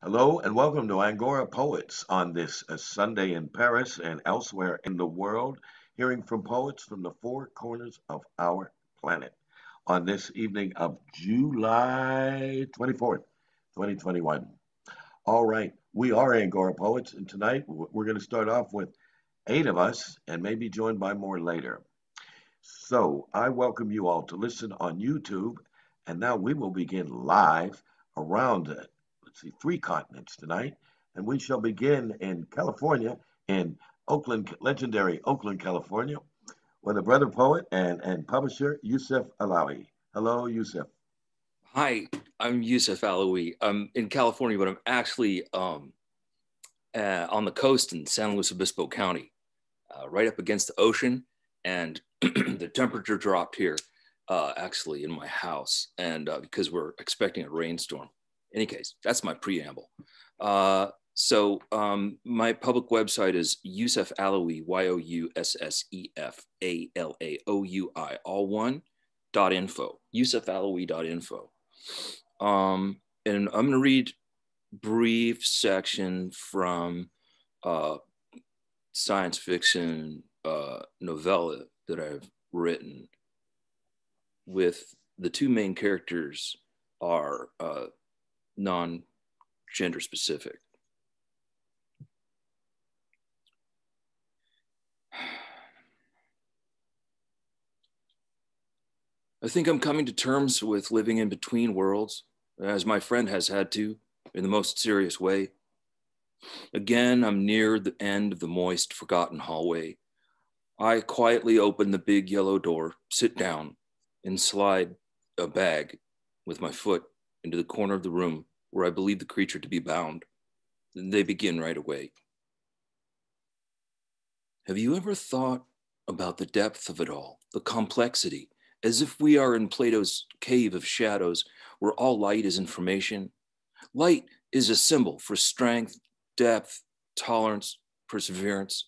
Hello and welcome to Angora Poets on this Sunday in Paris and elsewhere in the world, hearing from poets from the four corners of our planet on this evening of July 24th, 2021. All right, we are Angora Poets, and tonight we're going to start off with eight of us and maybe joined by more later. So I welcome you all to listen on YouTube, and now we will begin live around, let's see, three continents tonight, and we shall begin in California, in Oakland, legendary Oakland, California, with a brother poet and publisher, Yusuf Alawi. Hello, Yusuf. Hi, I'm Yusuf Alawi. I'm in California, but I'm actually on the coast in San Luis Obispo County, right up against the ocean. And the temperature dropped here, actually, in my house, and because we're expecting a rainstorm. In any case, that's my preamble. My public website is Yusuf Alawi, YOUSSEFALAOUI, all one, .info, yusufalawi.info. And I'm going to read brief section from science fiction novella that I've written. With the two main characters are non-gender specific. I think I'm coming to terms with living in between worlds, as my friend has had to, in the most serious way. Again, I'm near the end of the moist, forgotten hallway. I quietly open the big yellow door, sit down, and slide a bag with my foot into the corner of the room where I believe the creature to be bound. They begin right away. Have you ever thought about the depth of it all, the complexity, as if we are in Plato's cave of shadows where all light is information? Light is a symbol for strength, depth, tolerance, perseverance.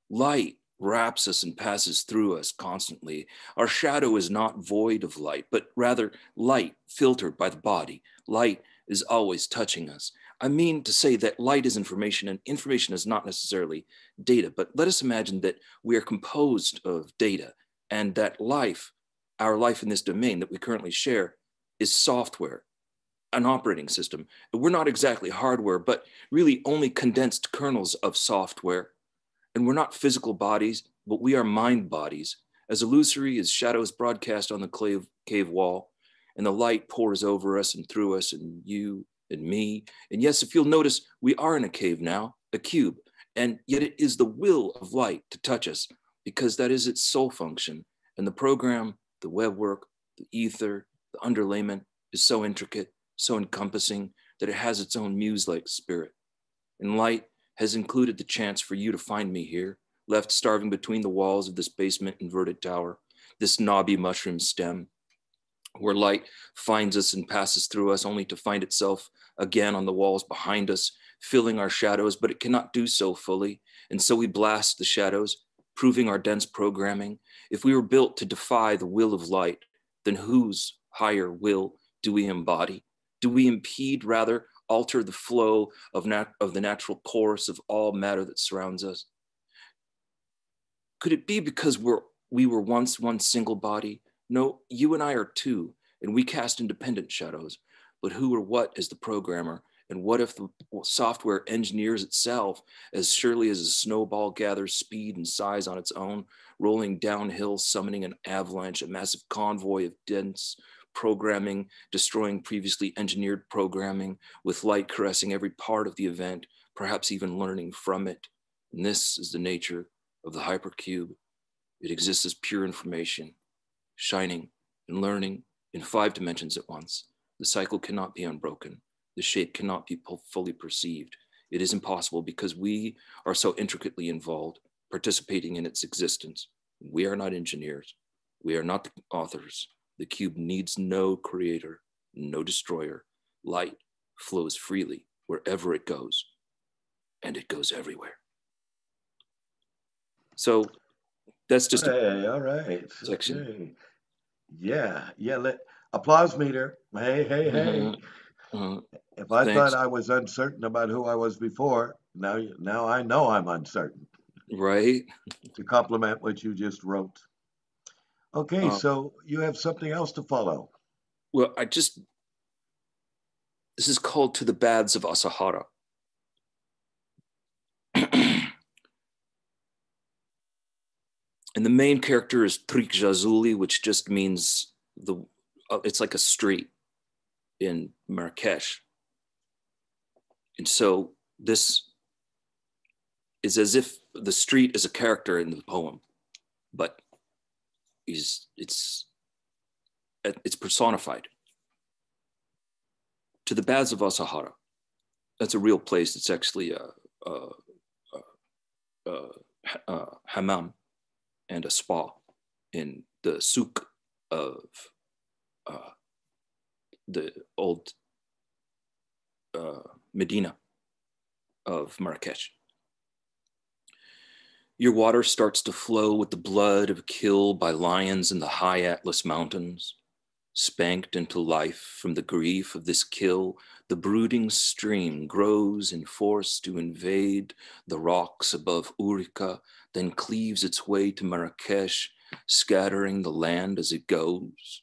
Light wraps us and passes through us constantly. Our shadow is not void of light, but rather light filtered by the body. Light is always touching us. I mean to say that light is information, and information is not necessarily data, but let us imagine that we are composed of data, and that life, our life in this domain that we currently share, is software, an operating system. We're not exactly hardware, but really only condensed kernels of software. And we're not physical bodies, but we are mind bodies, as illusory as shadows broadcast on the cave wall, and the light pours over us and through us, and you and me. And yes, if you'll notice, we are in a cave now, a cube, and yet it is the will of light to touch us, because that is its sole function. And the program, the web work, the ether, the underlayment is so intricate, so encompassing, that it has its own muse-like spirit. And light has included the chance for you to find me here, left starving between the walls of this basement inverted tower, this knobby mushroom stem, where light finds us and passes through us only to find itself again on the walls behind us, filling our shadows, but it cannot do so fully. And so we blast the shadows, proving our dense programming. If we were built to defy the will of light, then whose higher will do we embody? Do we impede, rather, alter the flow of the natural course of all matter that surrounds us? Could it be because we were once one single body? No, you and I are two, and we cast independent shadows. But who or what is the programmer? And what if the software engineers itself as surely as a snowball gathers speed and size on its own, rolling downhill, summoning an avalanche, a massive convoy of dense programming, destroying previously engineered programming, with light caressing every part of the event, perhaps even learning from it? And this is the nature of the hypercube. It exists as pure information, shining and learning in 5 dimensions at once. The cycle cannot be unbroken. The shape cannot be fully perceived. It is impossible because we are so intricately involved, participating in its existence. We are not engineers. We are not the authors. The cube needs no creator, no destroyer. Light flows freely wherever it goes, and it goes everywhere. So that's just All right. section. Okay. Yeah. Applause meter. Hey, hey, hey. Uh, If I thought Thanks. I was uncertain about who I was before, now I know I'm uncertain. Right. To complement what you just wrote. Okay, Uh, so you have something else to follow. well, this is called To the Baths of Asahara. And the main character is Trik Jazuli, which just means it's like a street in Marrakesh. And so this is as if the street is a character in the poem, but it's personified. To the Baths of Asahara. That's a real place. It's actually a, a, hammam and a spa in the souk of uh, the old Medina of Marrakesh. Your water starts to flow with the blood of kill by lions in the high Atlas Mountains. Spanked into life from the grief of this kill, the brooding stream grows in force to invade the rocks above Urica, then cleaves its way to Marrakesh, scattering the land as it goes.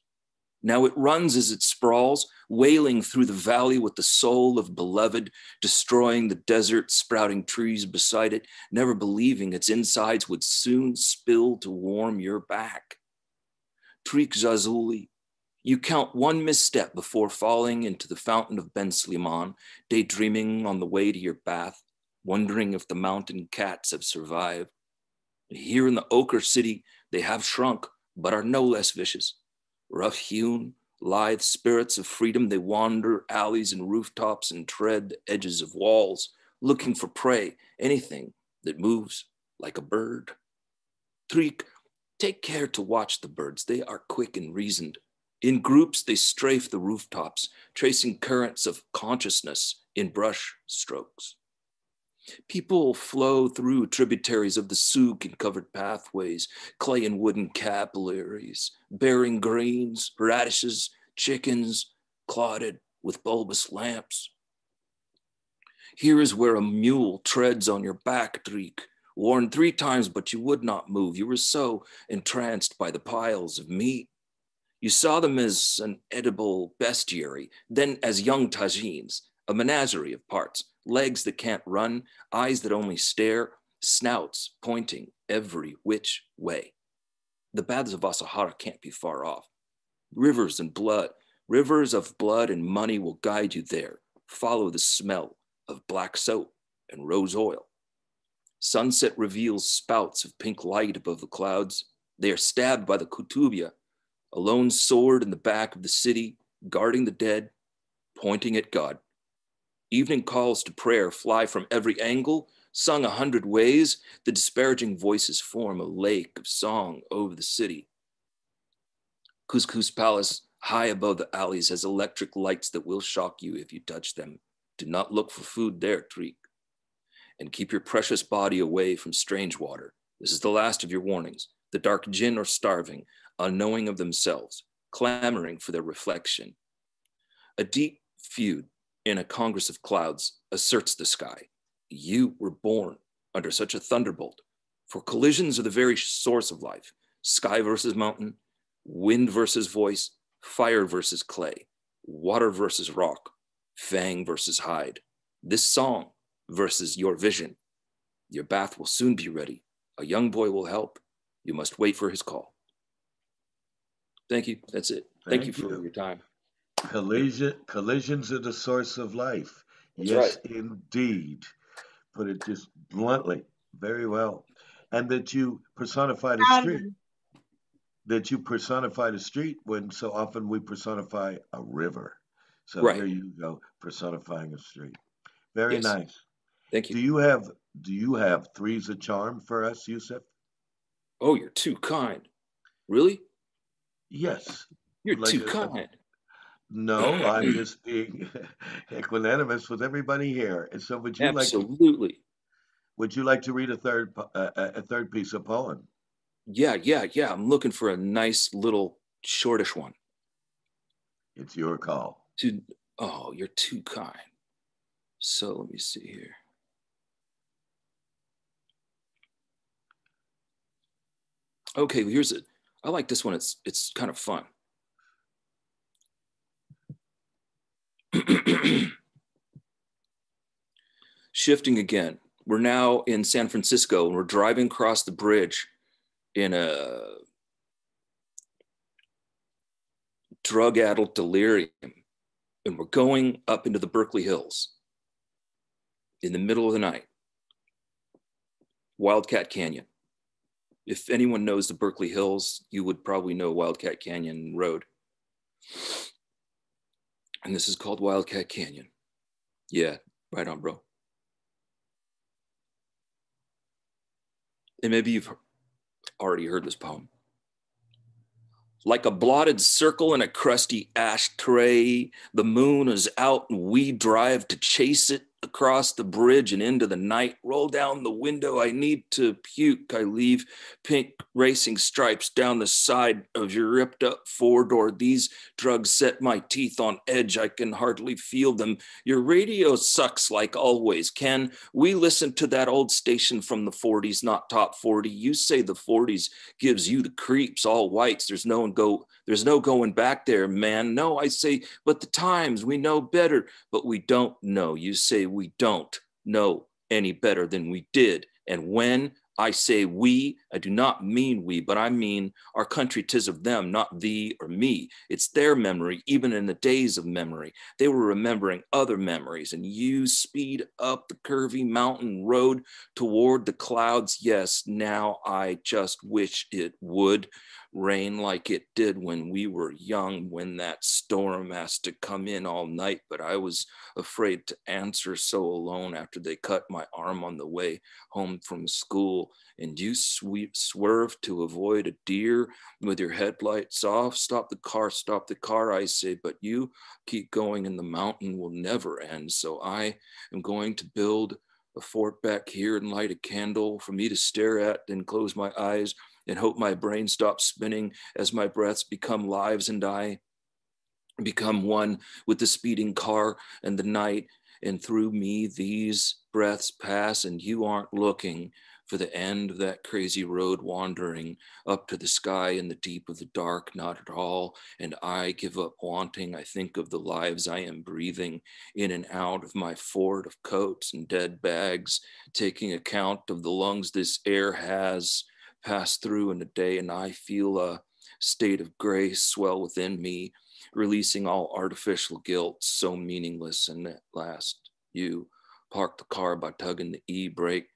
Now it runs as it sprawls, wailing through the valley with the soul of beloved, destroying the desert, sprouting trees beside it, never believing its insides would soon spill to warm your back. Trik Jazuli, you count one misstep before falling into the fountain of Ben Sliman, daydreaming on the way to your bath, wondering if the mountain cats have survived. Here in the ochre city, they have shrunk, but are no less vicious. Rough-hewn, lithe spirits of freedom, they wander alleys and rooftops and tread the edges of walls, looking for prey, anything that moves like a bird. Trik, take care to watch the birds. They are quick and reasoned. In groups, they strafe the rooftops, tracing currents of consciousness in brush strokes. People flow through tributaries of the souk in covered pathways, clay and wooden capillaries, bearing greens, radishes, chickens, clotted with bulbous lamps. Here is where a mule treads on your back, Trik, worn 3 times, but you would not move. You were so entranced by the piles of meat. You saw them as an edible bestiary, then as young tagines, a menagerie of parts, legs that can't run, eyes that only stare, snouts pointing every which way. The Baths of Asahara can't be far off. Rivers of blood and money will guide you there. Follow the smell of black soap and rose oil. Sunset reveals spouts of pink light above the clouds. They are stabbed by the Kutubia, a lone sword in the back of the city, guarding the dead, pointing at God. Evening calls to prayer fly from every angle, sung 100 ways. The disparaging voices form a lake of song over the city. Couscous Palace, high above the alleys, has electric lights that will shock you if you touch them. Do not look for food there, Trik. And keep your precious body away from strange water. This is the last of your warnings. The dark jinn are starving, unknowing of themselves, clamoring for their reflection. A deep feud in a congress of clouds asserts the sky. You were born under such a thunderbolt, for collisions are the very source of life. Sky versus mountain, wind versus voice, fire versus clay, water versus rock, fang versus hide. This song versus your vision. Your bath will soon be ready. A young boy will help. You must wait for his call. Thank you. That's it. Thank you Thank for you. your time. Collisions are the source of life. That's right. Yes, indeed. Put it just bluntly, very well. And that you personified a street. That you personified a street when so often we personify a river. So here Right. you go, personifying a street. Very Yes. nice. Thank you. Do you have threes of charm for us, Yusuf? Oh, you're too kind. Really? Yes. You're Like too kind. no, I'm just being equanimous with everybody here. And so Absolutely. would you like to read a third piece of poem? Yeah. I'm looking for a nice little shortish one. It's your call. To Oh, you're too kind. So let me see here. Okay, well, here's it. I like this one. It's kind of fun. Shifting again. We're now in San Francisco and we're driving across the bridge in a drug-addled delirium. And we're going up into the Berkeley Hills in the middle of the night. Wildcat Canyon. If anyone knows the Berkeley Hills, you would probably know Wildcat Canyon Road. And this is called Wildcat Canyon. Yeah, right on, bro. And maybe you've already heard this poem. Like a blotted circle in a crusty ashtray, the moon is out and we drive to chase it across the bridge and into the night. Roll down the window, I need to puke. I leave pink racing stripes down the side of your ripped up four-door. These drugs set my teeth on edge, I can hardly feel them. Your radio sucks like always. Can we listen to that old station from the 40s, not top 40? You say the 40s gives you the creeps, all whites. There's no going back there, man. No, I say, but the times, we know better, but we don't know. You say we don't know any better than we did. And when I say we, I do not mean we, but I mean our country, 'tis of them, not thee or me. It's their memory, even in the days of memory. They were remembering other memories, and you speed up the curvy mountain road toward the clouds. Yes, now I just wish it would rain like it did when we were young, when that storm has to come in all night. But I was afraid to answer, so alone after they cut my arm on the way home from school. And you swerve to avoid a deer with your headlights off. Stop the car, I say, but you keep going and the mountain will never end. So I am going to build a fort back here and light a candle for me to stare at, then close my eyes and hope my brain stops spinning as my breaths become lives and I become one with the speeding car and the night. And through me, these breaths pass and you aren't looking for the end of that crazy road wandering up to the sky in the deep of the dark, not at all. And I give up wanting. I think of the lives I am breathing in and out of my fort of coats and dead bags, taking account of the lungs this air has passed through in a day. And I feel a state of grace swell within me, releasing all artificial guilt, so meaningless. And at last, you park the car by tugging the e-brake,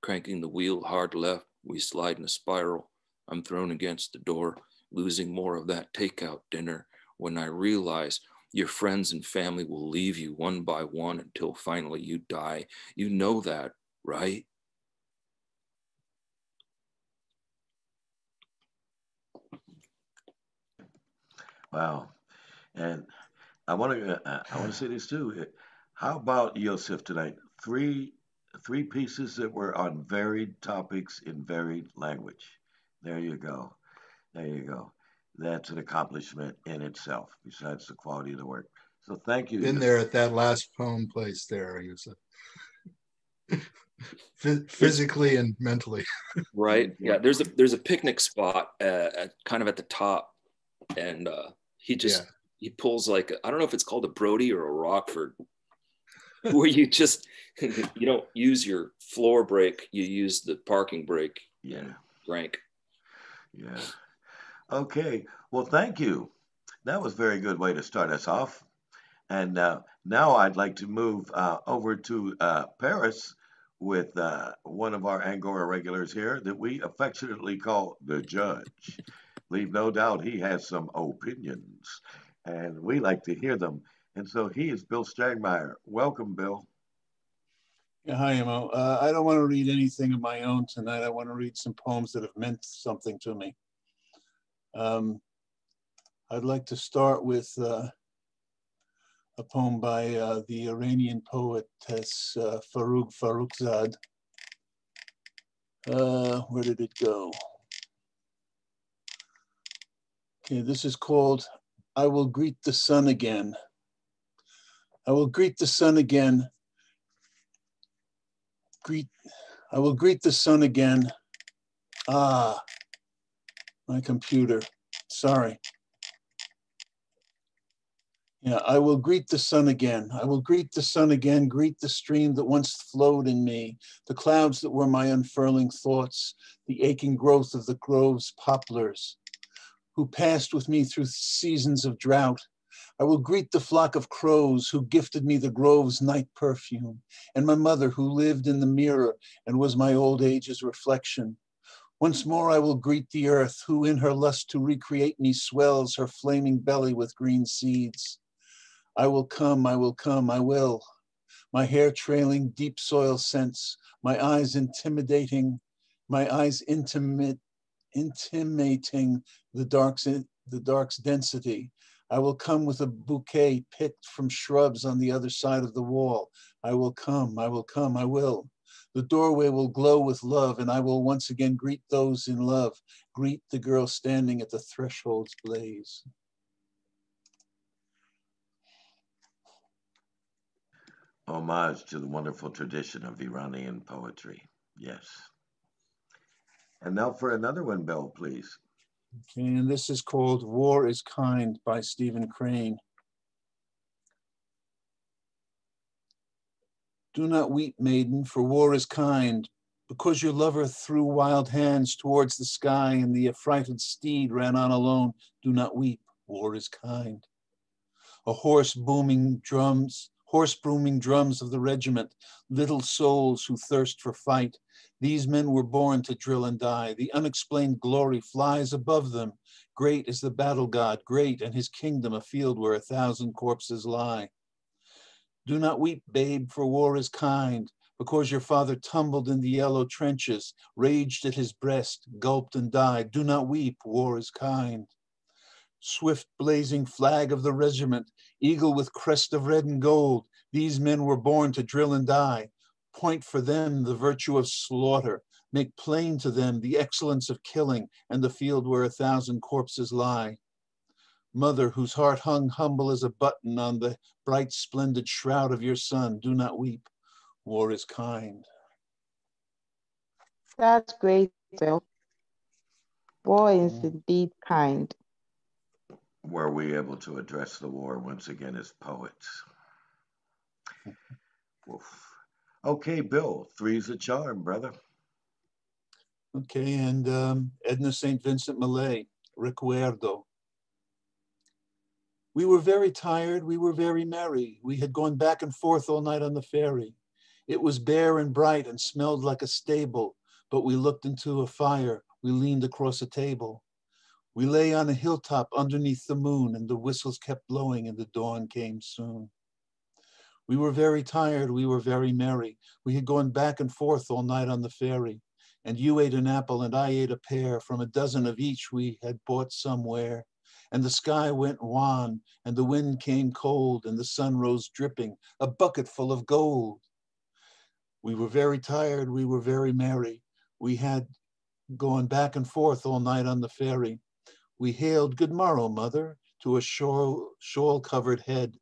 cranking the wheel hard left. We slide in a spiral. I'm thrown against the door, losing more of that takeout dinner when I realize your friends and family will leave you one by one until finally you die. You know that, right? Wow. And I want to say this too. How about Yosef tonight? Three pieces that were on varied topics in varied language. There you go. There you go. That's an accomplishment in itself, besides the quality of the work. So thank you, Been there Yosef. at that last poem place there, Yusuf. There's Physically and mentally. right. Yeah, there's a picnic spot kind of at the top, and he Yeah. just he pulls like I don't know if it's called a Brody or a Rockford, where you just you don't use your floor brake, you use the parking brake Yeah. and crank. Yeah. Okay. Well, thank you. That was a very good way to start us off. And now I'd like to move over to Paris with one of our Angora regulars here that we affectionately call the judge. Leave no doubt he has some opinions, and we like to hear them. And so he is Bill Stagmeyer. Welcome, Bill. Yeah, hi, Emo. I don't want to read anything of my own tonight. I want to read some poems that have meant something to me. I'd like to start with a poem by the Iranian poetess Farouk Farrokhzad. Where did it go? Okay, this is called I Will Greet the Sun Again. I will greet the sun again greet the sun again. Ah, my computer. Sorry. Yeah, I will greet the sun again. I will greet the sun again, greet the stream that once flowed in me, the clouds that were my unfurling thoughts, the aching growth of the grove's poplars, who passed with me through seasons of drought. I will greet the flock of crows who gifted me the grove's night perfume, and my mother who lived in the mirror and was my old age's reflection. Once more I will greet the earth, who in her lust to recreate me swells her flaming belly with green seeds. I will come, I will come, I will. My hair trailing deep soil scents, my eyes intimating the dark's density. I will come with a bouquet picked from shrubs on the other side of the wall. I will come, I will come, I will. The doorway will glow with love, and I will once again greet those in love, greet the girl standing at the threshold's blaze. Homage to the wonderful tradition of Iranian poetry. Yes. And now for another one, Bill, please. Okay, and this is called War is Kind by Stephen Crane. Do not weep, maiden, for war is kind, because your lover threw wild hands towards the sky and the affrighted steed ran on alone. Do not weep, war is kind. Horse brooming drums of the regiment, little souls who thirst for fight. These men were born to drill and die. The unexplained glory flies above them. Great is the battle god, great, and his kingdom a field where 1,000 corpses lie. Do not weep, babe, for war is kind, because your father tumbled in the yellow trenches, raged at his breast, gulped and died. Do not weep, war is kind. Swift blazing flag of the regiment, eagle with crest of red and gold. These men were born to drill and die. Point for them the virtue of slaughter. Make plain to them the excellence of killing and the field where 1,000 corpses lie. Mother, whose heart hung humble as a button on the bright splendid shroud of your son, do not weep. War is kind. That's great, Bill. War is indeed kind. Were we able to address the war once again as poets? Oof. Okay, Bill, three's a charm, brother. Okay, and Edna St. Vincent Millay, Recuerdo. We were very tired, we were very merry. We had gone back and forth all night on the ferry. It was bare and bright and smelled like a stable, but we looked into a fire, we leaned across a table. We lay on a hilltop underneath the moon, and the whistles kept blowing and the dawn came soon. We were very tired, we were very merry. We had gone back and forth all night on the ferry, and you ate an apple and I ate a pear from a dozen of each we had bought somewhere. And the sky went wan, and the wind came cold, and the sun rose dripping, a bucket full of gold. We were very tired, we were very merry. We had gone back and forth all night on the ferry. We hailed good morrow, mother, to a shawl-covered head,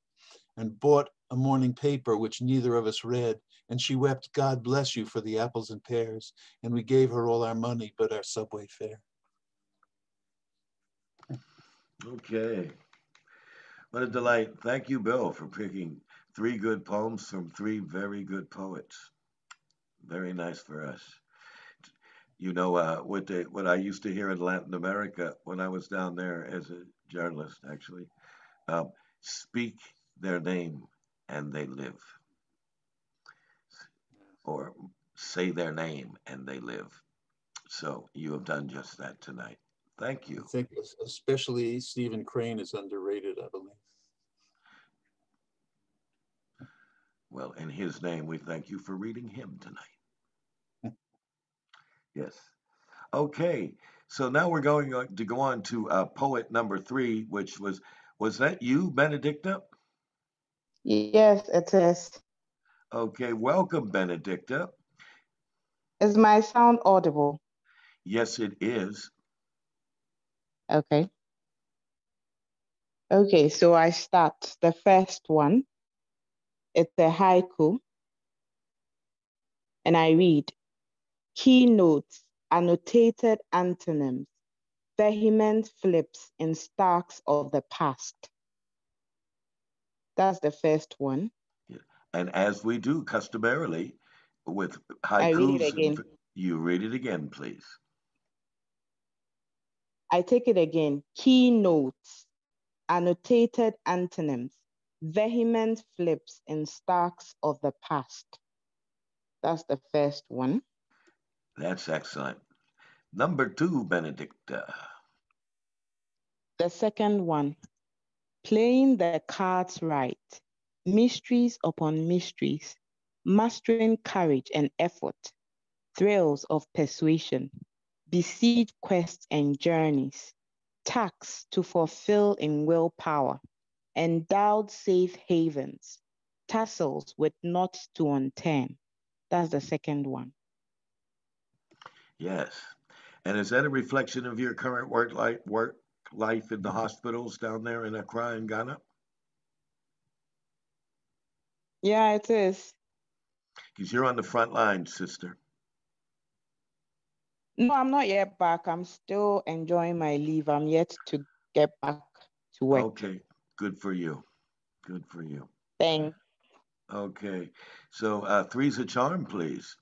and bought a morning paper which neither of us read. And she wept, God bless you, for the apples and pears. And we gave her all our money but our subway fare. Okay. What a delight. Thank you, Bill, for picking three good poems from three very good poets. Very nice for us. You know, what I used to hear in Latin America when I was down there as a journalist, actually, um, speak their name and they live, or say their name and they live. So you have done just that tonight. Thank I you. think especially Stephen Crane is underrated, I believe. Well, in his name, we thank you for reading him tonight. Yes. Okay. So now we're going to go on to poet number three, which was that you, Benedicta? Yes, it is. Okay. Welcome, Benedicta. Is my sound audible? Yes, it is. Okay. Okay, so I start. The first one, it's a haiku. And I read keynotes, annotated antonyms, vehement flips in stacks of the past. That's the first one. Yeah. And as we do customarily with I read it haikus, again. you read it again, please. I take it again. Keynotes, annotated antonyms, vehement flips in stacks of the past. That's the first one. That's excellent. Number two, Benedicta. The second one, playing the cards right, mysteries upon mysteries, mastering courage and effort, thrills of persuasion, besieged quests and journeys, tax to fulfill in willpower, endowed safe havens, tassels with knots to unturn. That's the second one. Yes. And is that a reflection of your current work life in the hospitals down there in Accra and Ghana? Yeah, it is. Because you're on the front line, sister. No, I'm not yet back. I'm still enjoying my leave. I'm yet to get back to work. Okay. Good for you. Good for you. Thanks. Okay. So three's a charm, please.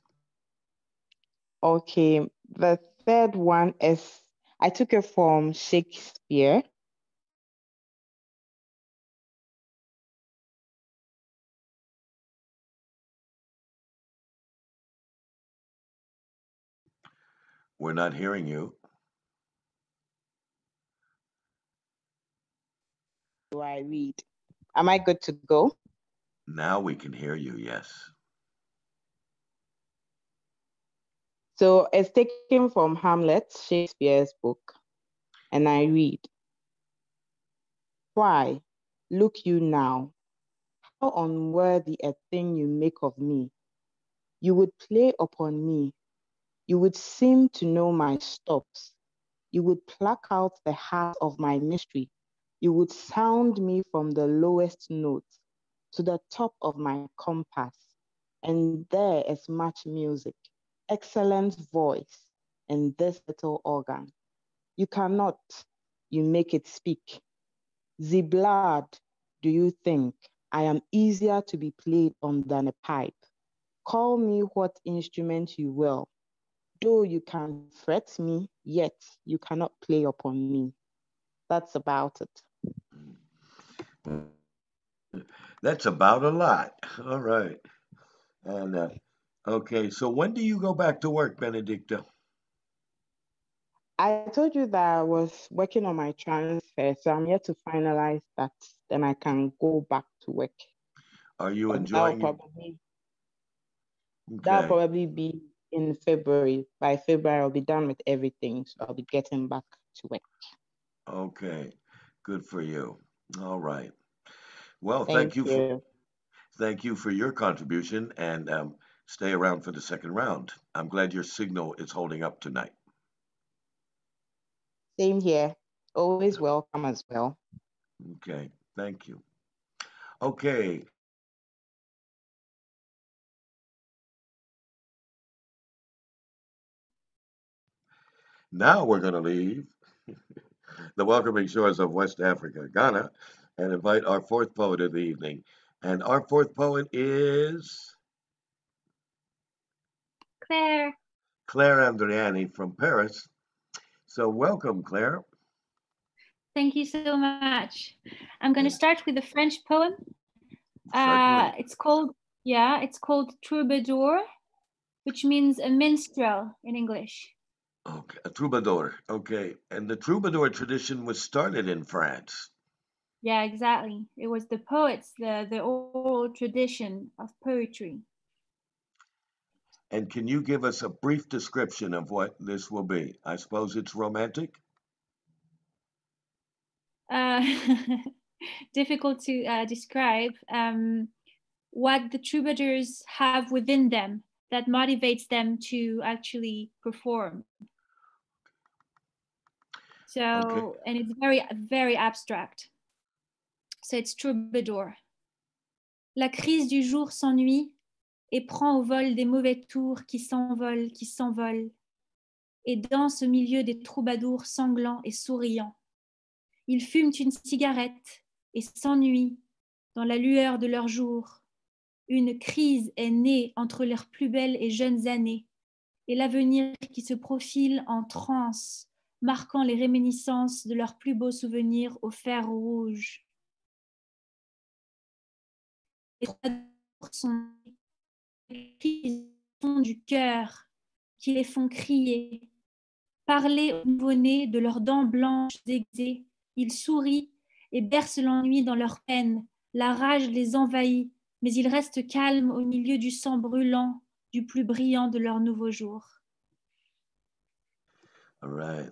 Okay, the third one is I took it from Shakespeare. We're not hearing you. Do I read? Am I good to go? Now we can hear you, yes. So it's taken from Hamlet, Shakespeare's book, and I read, why, look you now, how unworthy a thing you make of me. You would play upon me. You would seem to know my stops. You would pluck out the heart of my mystery. You would sound me from the lowest note to the top of my compass. And there is much music, excellent voice in this little organ. You cannot, you make it speak. The blood, do you think I am easier to be played on than a pipe? Call me what instrument you will. Though you can fret me, yet you cannot play upon me. That's about it. That's about a lot. All right. And okay, so when do you go back to work, Benedicta? I told you that I was working on my transfer, so I'm yet to finalize that. Then I can go back to work. Are you But that'll enjoying it? probably that'll Okay. probably be in February. By February, I'll be done with everything, so I'll be getting back to work. Okay. Good for you. All right. Well, Thank you. thank you for your contribution, and stay around for the second round. I'm glad your signal is holding up tonight. Same here. Always welcome as well. Okay. Thank you. Okay. Now we're going to leave the welcoming shores of West Africa, Ghana, and invite our fourth poet of the evening. And our fourth poet is Claire. Claire Andriani from Paris. So welcome, Claire. Thank you so much. I'm going to And start with a French poem. certainly. It's called Troubadour, which means a minstrel in English. Okay, a troubadour. Okay, and the troubadour tradition was started in France. Yeah, exactly. It was the poets, the oral tradition of poetry. And can you give us a brief description of what this will be? I suppose it's romantic. Uh, difficult to describe. What the troubadours have within them that motivates them to actually perform. Okay. So, and it's very, very abstract. So it's troubadour. La crise du jour s'ennuie, et prend au vol des mauvais tours qui s'envolent, et danse au milieu des troubadours sanglants et souriants. Ils fument une cigarette et s'ennuient dans la lueur de leur jour. Une crise est née entre leurs plus belles et jeunes années, et l'avenir qui se profile en transe, marquant les réminiscences de leurs plus beaux souvenirs au fer rouge. Les troubadours sont les cris du cœur qui les font crier. Parler aux nouveau-nés de leurs dents blanches aiguisées, ils sourient et bercent l'ennui dans leur peine. La rage les envahit, mais ils restent calmes au milieu du sang brûlant du plus brillant de leur nouveau jour. All right.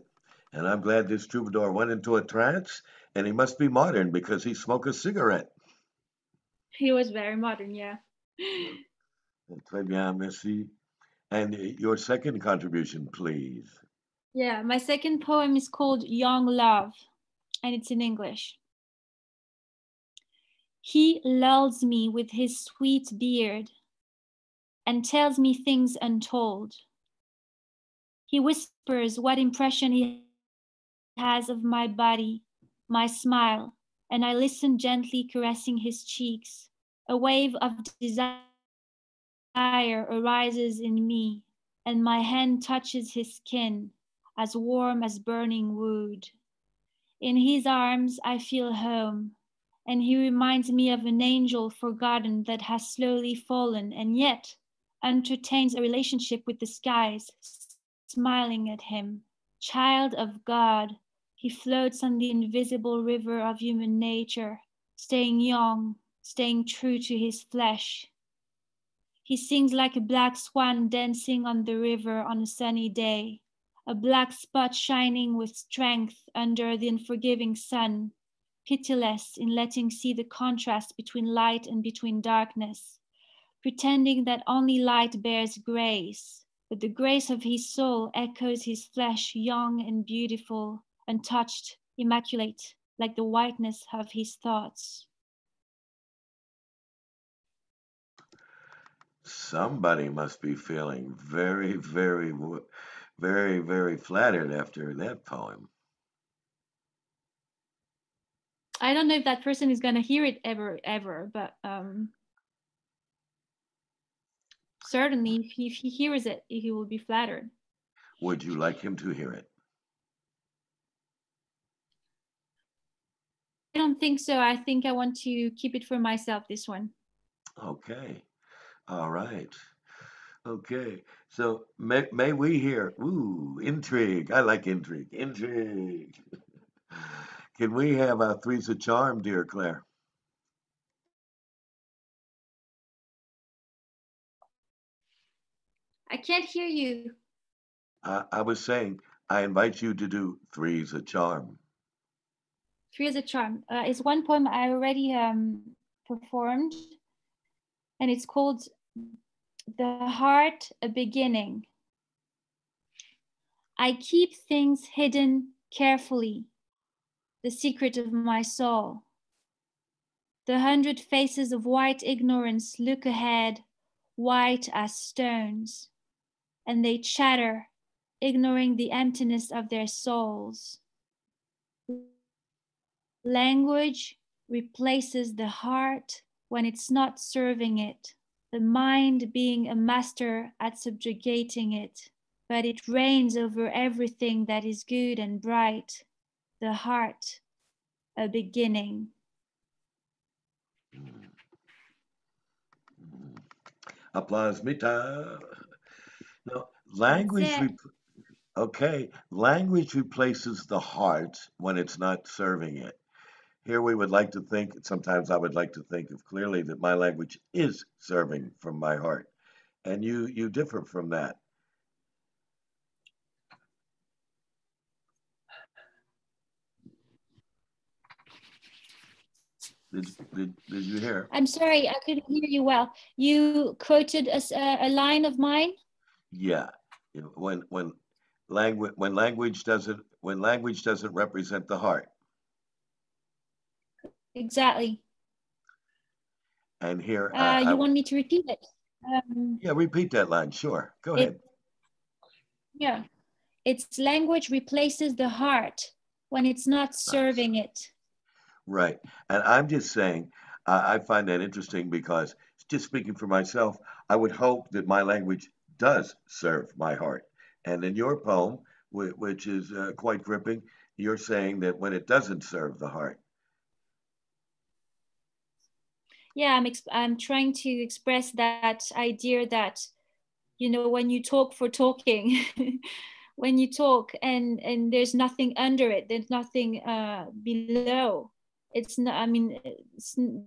And I'm glad this troubadour went into a trance, and he must be modern because he smoked a cigarette. He was very modern, yeah. Très bien, merci. And your second contribution, please. Yeah, my second poem is called Young Love, and it's in English. He lulls me with his sweet beard and tells me things untold. He whispers what impression he has of my body, my smile, and I listen gently caressing his cheeks. A wave of desire arises in me, and my hand touches his skin, as warm as burning wood. In his arms I feel home, and he reminds me of an angel forgotten that has slowly fallen and yet entertains a relationship with the skies, smiling at him. Child of God, he floats on the invisible river of human nature, staying young, staying true to his flesh. He sings like a black swan dancing on the river on a sunny day, a black spot shining with strength under the unforgiving sun, pitiless in letting see the contrast between light and between darkness, pretending that only light bears grace, but the grace of his soul echoes his flesh, young and beautiful, untouched, immaculate, like the whiteness of his thoughts. Somebody must be feeling very, very, very, very flattered after that poem. I don't know if that person is going to hear it ever, but certainly if he hears it, he will be flattered. Would you like him to hear it? I don't think so. I think I want to keep it for myself, this one. Okay. All right. Okay. So may we hear? Ooh, intrigue. I like intrigue. Intrigue. Can we have a three's a charm, dear Claire? I can't hear you. I was saying, I invite you to do three's a charm. Three is a charm. It's one poem I already performed, and it's called The Heart, a Beginning. I keep things hidden carefully, the secret of my soul. The 100 faces of white ignorance look ahead, white as stones, and they chatter, ignoring the emptiness of their souls. Language replaces the heart when it's not serving it, the mind being a master at subjugating it, but it reigns over everything that is good and bright, the heart, a beginning. Applause mita. Now, language replaces the heart when it's not serving it. Here we would like to think, sometimes I would like to think of clearly that my language is serving from my heart. And you differ from that. Did you hear? I'm sorry, I couldn't hear you well. You quoted a line of mine? Yeah. You know, when language doesn't represent the heart. Exactly. And here You want me to repeat it? Yeah, repeat that line. Sure. Go it, ahead. yeah, its language replaces the heart when it's not Nice. serving it. Right. And I'm just saying, I find that interesting because, just speaking for myself, I would hope that my language does serve my heart. And in your poem, which is quite gripping, you're saying that when it doesn't serve the heart. Yeah, I'm trying to express that idea that, you know, when you talk for talking, when you talk and there's nothing under it, there's nothing below. It's not. I mean,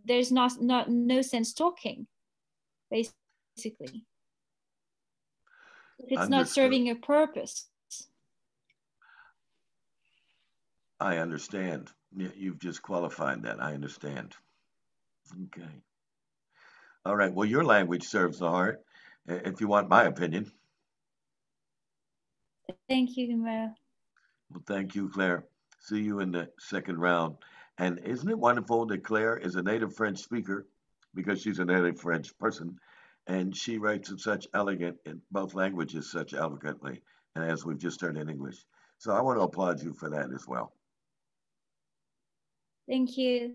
there's not no sense talking, basically, if it's not Understood. serving a purpose. I understand. You've just qualified that. I understand. Okay. All right. Well, your language serves the heart, if you want my opinion. Thank you, Mel. Well, thank you, Claire. See you in the second round. And isn't it wonderful that Claire is a native French speaker because she's a native French person, and she writes in such elegant in both languages such elegantly, and as we've just heard in English. So I want to applaud you for that as well. Thank you.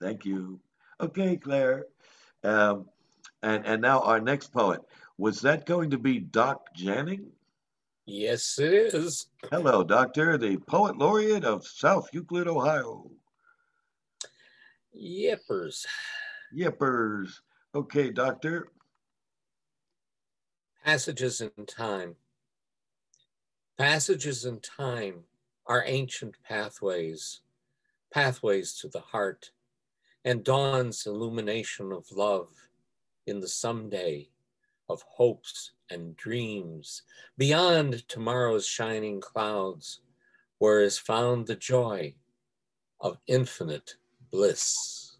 Thank you. Okay, Claire. Um, and now our next poet. Was that going to be Doc Janning? Yes, it is. Hello, Doctor, the poet laureate of South Euclid, Ohio. Yippers. Yippers. Okay, Doctor. Passages in time. Passages in time are ancient pathways, pathways to the heart, and dawn's illumination of love in the someday of hopes and dreams beyond tomorrow's shining clouds, where is found the joy of infinite bliss.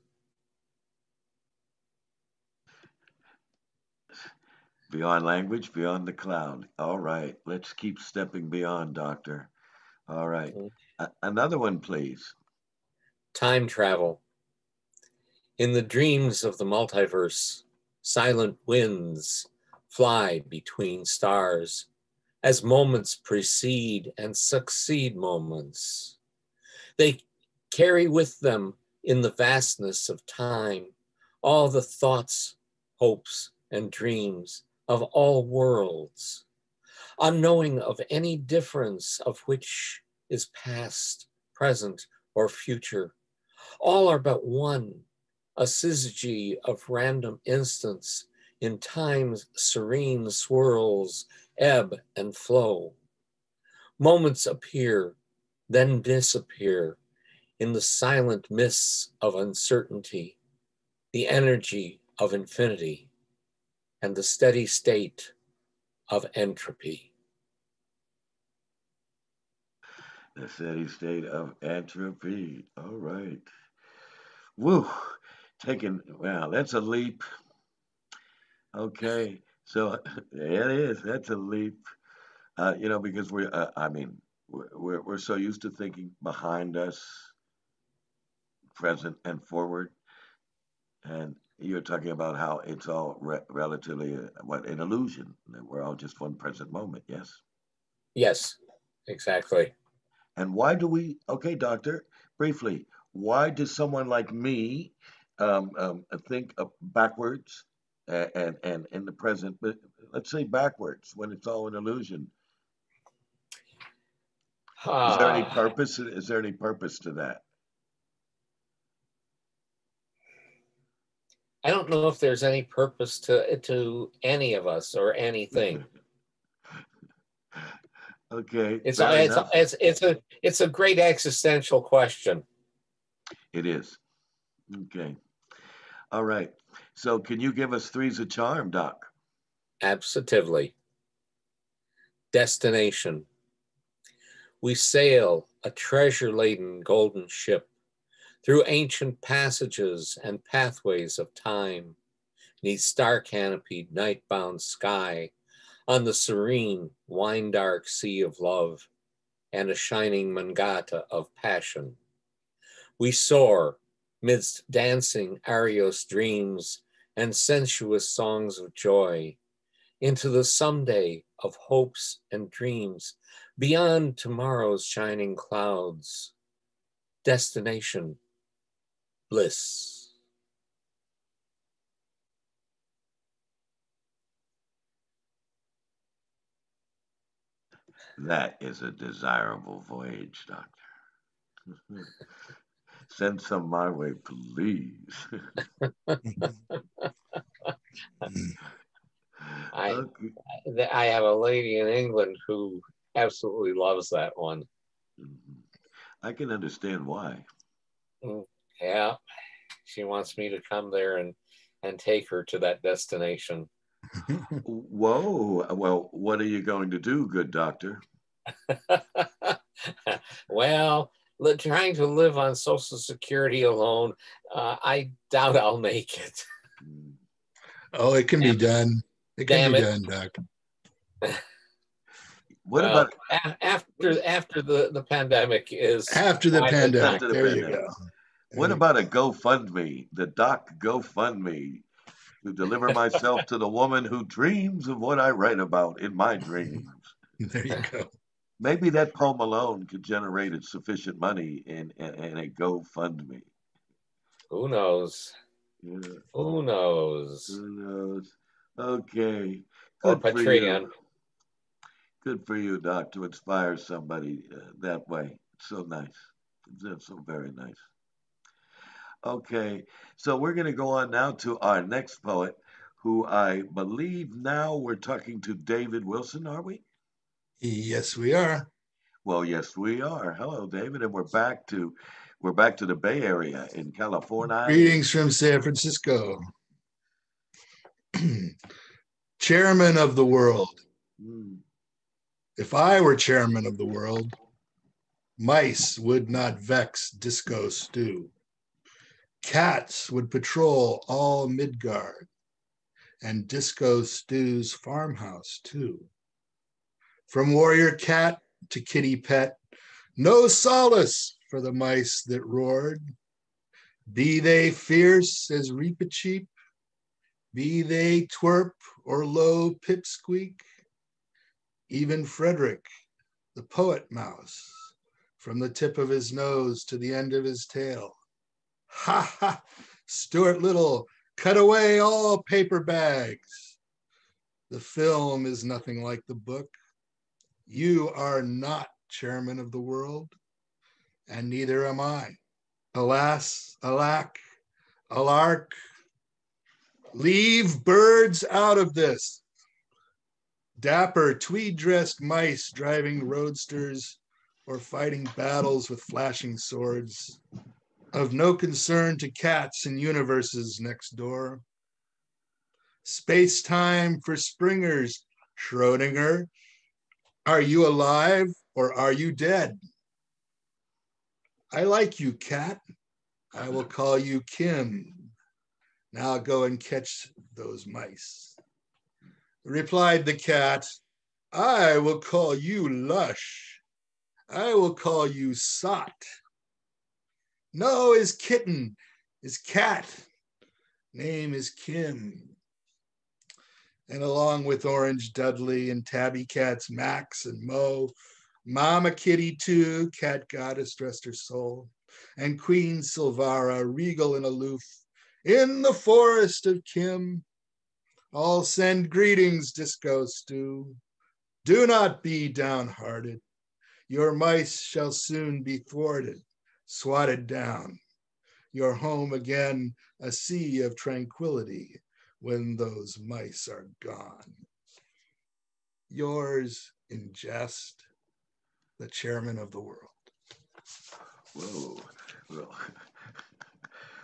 Beyond language, beyond the cloud. All right, let's keep stepping beyond, Doctor. All right. Another one, please. Time travel. In the dreams of the multiverse, silent winds fly between stars as moments precede and succeed moments. They carry with them in the vastness of time all the thoughts, hopes, and dreams of all worlds, unknowing of any difference of which is past, present, or future. All are but one, a syzygy of random instants in time's serene swirls, ebb and flow. Moments appear, then disappear in the silent mists of uncertainty, the energy of infinity, and the steady state of entropy. The steady state of entropy. All right. Woo. Wow, that's a leap. Okay. So yeah, it is. That's a leap. Because we're so used to thinking behind us, present and forward, and you're talking about how it's all relatively an illusion, that we're all just one present moment. Yes. Yes, exactly. And why do we? Okay, doctor, briefly, why does someone like me think backwards and in the present, but let's say backwards when it's all an illusion? Is there any Ah, purpose? Is there any purpose to that? I don't know if there's any purpose to any of us or anything. Okay, It's fair it's enough. it's a great existential question. It is. Okay. All right. So can you give us three's a charm, Doc? Absolutely. Destination. We sail a treasure-laden golden ship through ancient passages and pathways of time, neath star-canopied night-bound sky, on the serene, wine-dark sea of love, and a shining mangata of passion. We soar midst dancing Arios dreams and sensuous songs of joy, into the someday of hopes and dreams, beyond tomorrow's shining clouds. Destination, bliss. That is a desirable voyage, Doctor. Send some my way, please. I Okay. I have a lady in England who absolutely loves that one. Mhm. I can understand why. Yeah, she wants me to come there and take her to that destination. Whoa. Well, what are you going to do, good doctor? Well, trying to live on Social Security alone, I doubt I'll make it. Mm. Oh, it can be done. It can Damn be it. done, Doc. What Well, about after the pandemic is After the wide pandemic, after the there you pandemic? go. What about a GoFundMe, the Doc GoFundMe, to deliver myself to the woman who dreams of what I write about in my dreams? There you go. Maybe that poem alone could generate sufficient money in a GoFundMe. Who knows? Yeah, Who knows? who knows? Okay, Or good for you. Patreon. Good for you, Doc, to inspire somebody that way. It's so nice. It's so very nice. Okay, so we're going to go on now to our next poet, who I believe now we're talking to David Wilson, are we? Yes, we are. Well, yes, we are. Hello, David, and we're back to the Bay Area in California. Greetings from San Francisco. Chairman of the world. Mm, If I were chairman of the world, mice would not vex Disco Stew. Cats would patrol all Midgard and Disco Stew's farmhouse, too. From warrior cat to kitty pet, no solace for the mice that roared. Be they fierce as Reepicheep, be they twerp or low pipsqueak, even Frederick, the poet mouse, from the tip of his nose to the end of his tail. Ha ha! Stuart Little, cut away all paper bags. The film is nothing like the book. You are not chairman of the world, and neither am I. Alas, alack, alark, leave birds out of this. Dapper tweed-dressed mice driving roadsters or fighting battles with flashing swords, of no concern to cats in universes next door. Space-time for springers, Schrodinger. Are you alive or are you dead? I like you, cat. I will call you Kim. Now go and catch those mice. Replied the cat, I will call you Lush. I will call you Sot. No, is kitten, is cat. Name is Kim. And along with Orange Dudley and Tabby Cats Max and Mo, Mama Kitty too, cat goddess dressed her soul, and Queen Silvara, regal and aloof, in the forest of Kim. All send greetings, Disco Stew. Do not be downhearted. Your mice shall soon be thwarted, swatted down. Your home again a sea of tranquility when those mice are gone. Yours in jest, the chairman of the world. whoa. Well,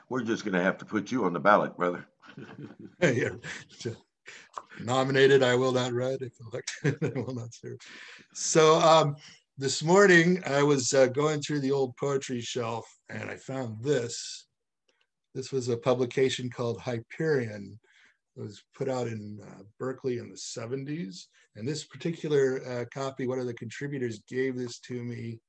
we're just going to have to put you on the ballot, brother. Yeah. Nominated, I will not write. If elected, I will not serve. So this morning I was going through the old poetry shelf and I found this. This was a publication called Hyperion. It was put out in Berkeley in the 70s. And this particular copy, one of the contributors gave this to me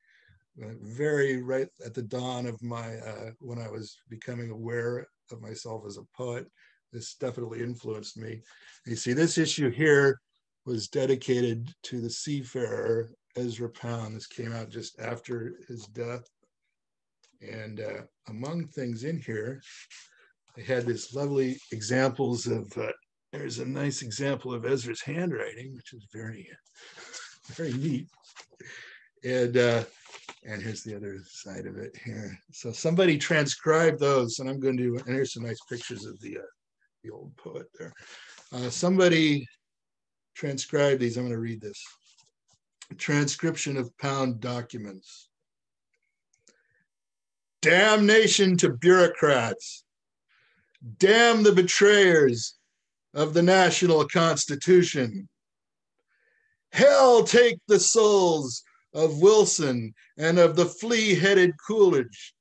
very right at the dawn of my, when I was becoming aware of myself as a poet. this definitely influenced me. You see, this issue here was dedicated to the seafarer Ezra Pound. This came out just after his death. And among things in here, I had this lovely examples of, there's a nice example of Ezra's handwriting, which is very, very neat. And here's the other side of it here. So somebody transcribed those, and I'm going to, and here's some nice pictures of the old poet there. Somebody transcribed these. I'm going to read this. Transcription of Pound documents. Damnation to bureaucrats. Damn the betrayers of the national constitution. Hell take the souls of Wilson and of the flea-headed Coolidge.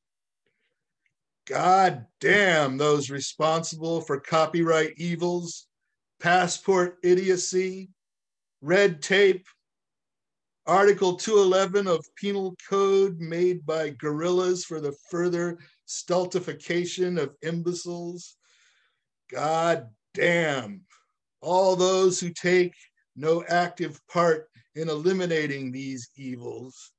God damn those responsible for copyright evils, passport idiocy, red tape, Article 211 of Penal Code made by guerrillas for the further stultification of imbeciles. God damn all those who take no active part in eliminating these evils.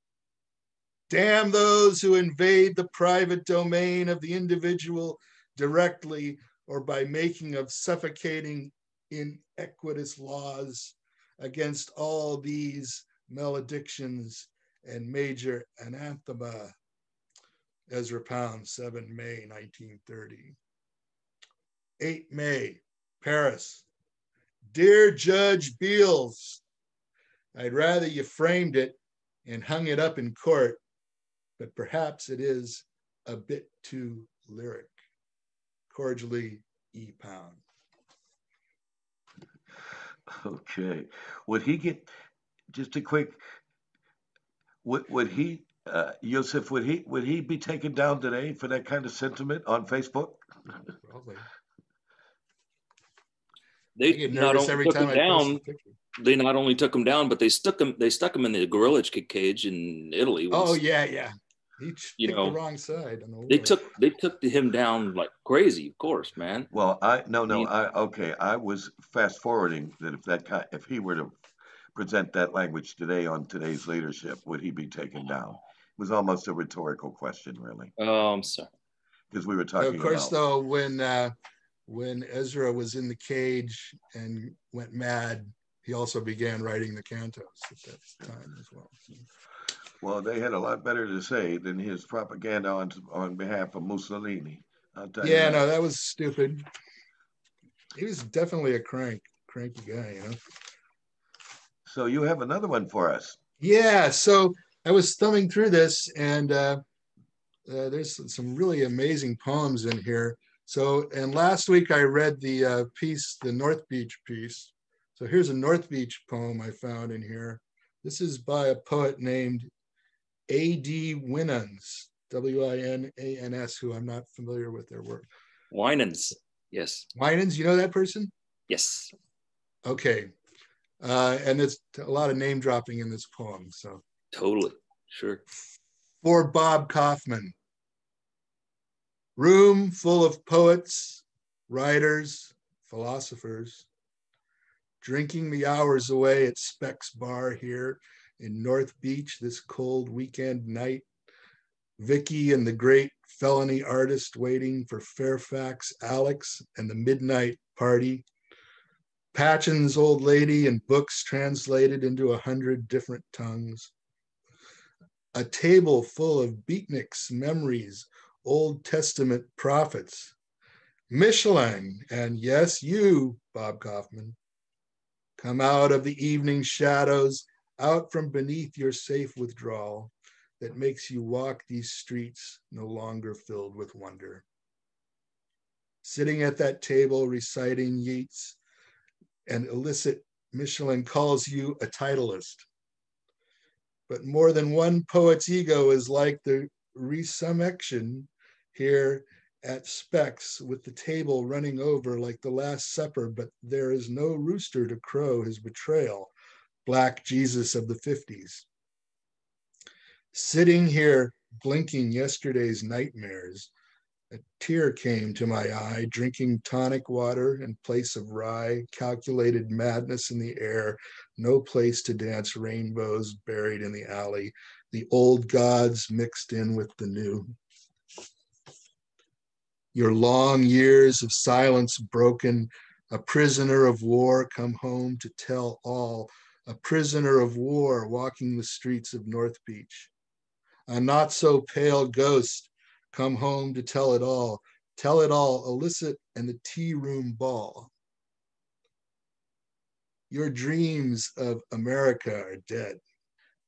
Damn those who invade the private domain of the individual directly or by making of suffocating inequitous laws against all these maledictions and major anathema. Ezra Pound, 7 May 1930. 8 May, Paris. Dear Judge Beals, I'd rather you framed it and hung it up in court, but perhaps it is a bit too lyric. Cordially, E. Pound. Okay. Would he get, just a quick, would he, Yosef, would he be taken down today for that kind of sentiment on Facebook? Probably. They get not nervous only every took time him I post down, a picture. they not only took him down, but they stuck him in the gorilla cage in Italy. Oh yeah. He picked the know, wrong side on the they war. took him down like crazy, of course, man. Well, I was fast forwarding that if he were to present that language today on today's leadership, would he be taken down? It was almost a rhetorical question, really, Oh, I'm sorry. because we were So talking of course, about. though, when Ezra was in the cage and went mad, he also began writing the cantos at that time as well. Well, they had a lot better to say than his propaganda on behalf of Mussolini. I'll tell you Yeah, that. no, that was stupid. He was definitely a cranky guy, you know. So you have another one for us. Yeah, so I was thumbing through this, and there's some really amazing poems in here. So, and last week I read the piece, the North Beach piece. So here's a North Beach poem I found in here. This is by a poet named A.D. Winans, Winans, who I'm not familiar with their work. Winans, yes. Winans, you know that person? Yes. Okay. And there's a lot of name dropping in this poem. So Totally, sure. For Bob Kaufman. Room full of poets, writers, philosophers, drinking the hours away at Speck's Bar here in North Beach this cold weekend night. Vicky and the great felony artist waiting for Fairfax Alex and the midnight party. Patchen's old lady and books translated into 100 different tongues. A table full of beatniks, memories, Old Testament prophets. Michelin, and yes, you, Bob Kaufman, come out of the evening shadows, out from beneath your safe withdrawal that makes you walk these streets no longer filled with wonder. Sitting at that table reciting Yeats and illicit, Michelin calls you a titleist. But more than one poet's ego is like the resurrection here at Speck's with the table running over like the Last Supper, but there is no rooster to crow his betrayal, Black Jesus of the 50s. Sitting here blinking yesterday's nightmares, A tear came to my eye, drinking tonic water in place of rye, calculated madness in the air, no place to dance rainbows buried in the alley, the old gods mixed in with the new. Your long years of silence broken, a prisoner of war come home to tell all, a prisoner of war walking the streets of North Beach. A not so pale ghost come home to tell it all, illicit and the tea room ball. Your dreams of America are dead.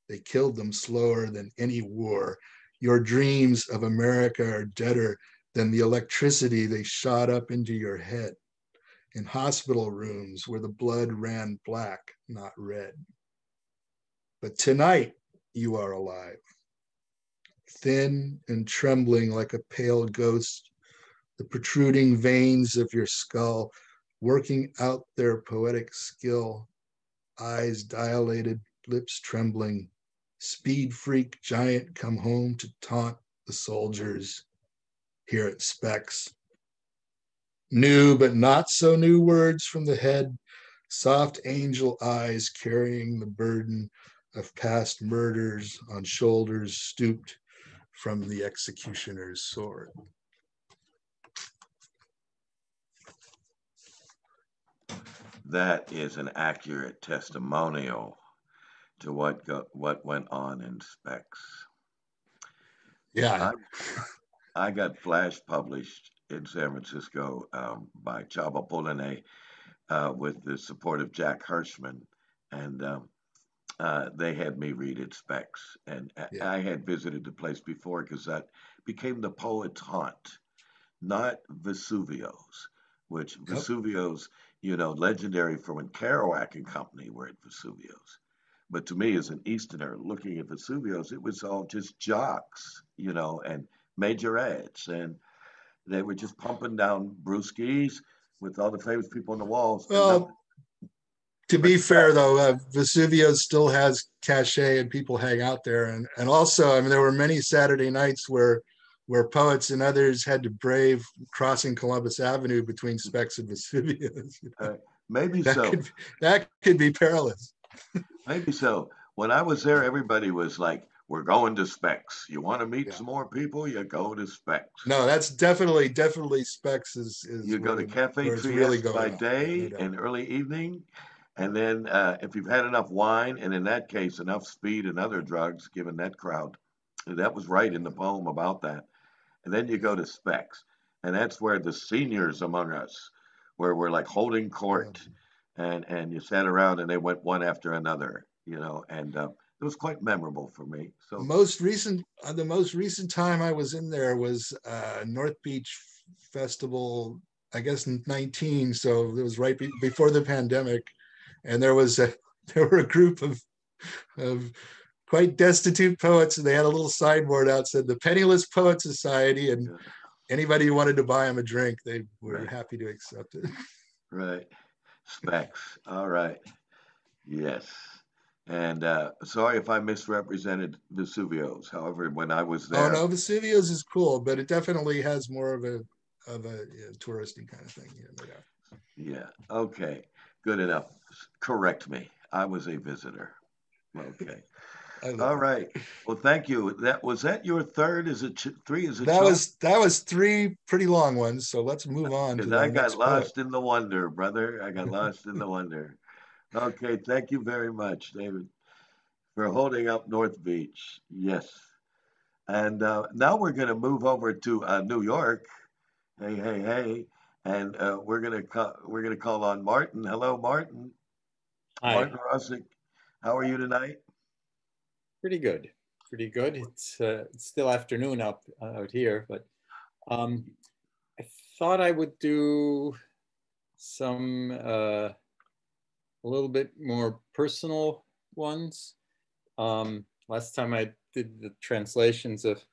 They killed them slower than any war. Your dreams of America are deader than the electricity they shot up into your head in hospital rooms where the blood ran black, not red. But tonight you are alive, thin and trembling like a pale ghost, the protruding veins of your skull working out their poetic skill, eyes dilated, lips trembling, speed freak giant come home to taunt the soldiers here at Specs. New but not so new words from the head, soft angel eyes carrying the burden of past murders on shoulders stooped from the executioner's sword. That is an accurate testimonial to what went on in Specs. Yeah. I got flash published in San Francisco by Chava Polone with the support of Jack Hirschman, and they had me read it Specs, and Yeah. I had visited the place before because that became the poet's haunt, not Vesuvio's, which Yep. Vesuvio's, legendary for when Kerouac and company were at Vesuvio's. But to me, as an Easterner looking at Vesuvio's, it was all just jocks, and majorettes, and they were just pumping down brewskis with all the famous people on the walls. Well, to be fair, though, Vesuvio still has cachet and people hang out there. And also, I mean, there were many Saturday nights where poets and others had to brave crossing Columbus Avenue between Specs and Vesuvio's. Maybe that so. That could be perilous. Maybe so. When I was there, everybody was like, we're going to Specs. You want to meet some more people? You go to Specs. No, that's definitely Specs is you go to Caffe Trieste really by on. day No and early evening. And then if you've had enough wine, and in that case, enough speed and other drugs, given that crowd, that was right in the poem about that. And then you go to Specs. And that's where the seniors among us were like holding court. And you sat around and they went one after another, and it was quite memorable for me. So the most recent time I was in there was North Beach Festival, I guess in 19. So it was right before the pandemic, and there were a group of quite destitute poets, and they had a little signboard out said the Penniless Poet Society, and anybody who wanted to buy them a drink, they were happy to accept it. Right. Specs. All right. Yes. And sorry if I misrepresented Vesuvio's. However, when I was there, no, Vesuvio's is cool, but it definitely has more of a touristy kind of thing. Yeah. Okay. Good enough. Correct me. I was a visitor. Okay. All right. Well, thank you. Was that your third? Is it three? Is it that was three pretty long ones. So let's move on to the I next got lost in the wonder, brother. I got lost in the wonder. Okay. Thank you very much, David, for holding up North Beach. Yes. And now we're going to move over to New York. Hey, hey, hey. And we're gonna call on Martin. Hello, Martin. Hi. Martin Rosick. How are you tonight? Pretty good. Pretty good. It's still afternoon out here, but I thought I would do some a little bit more personal ones. Last time I did the translations of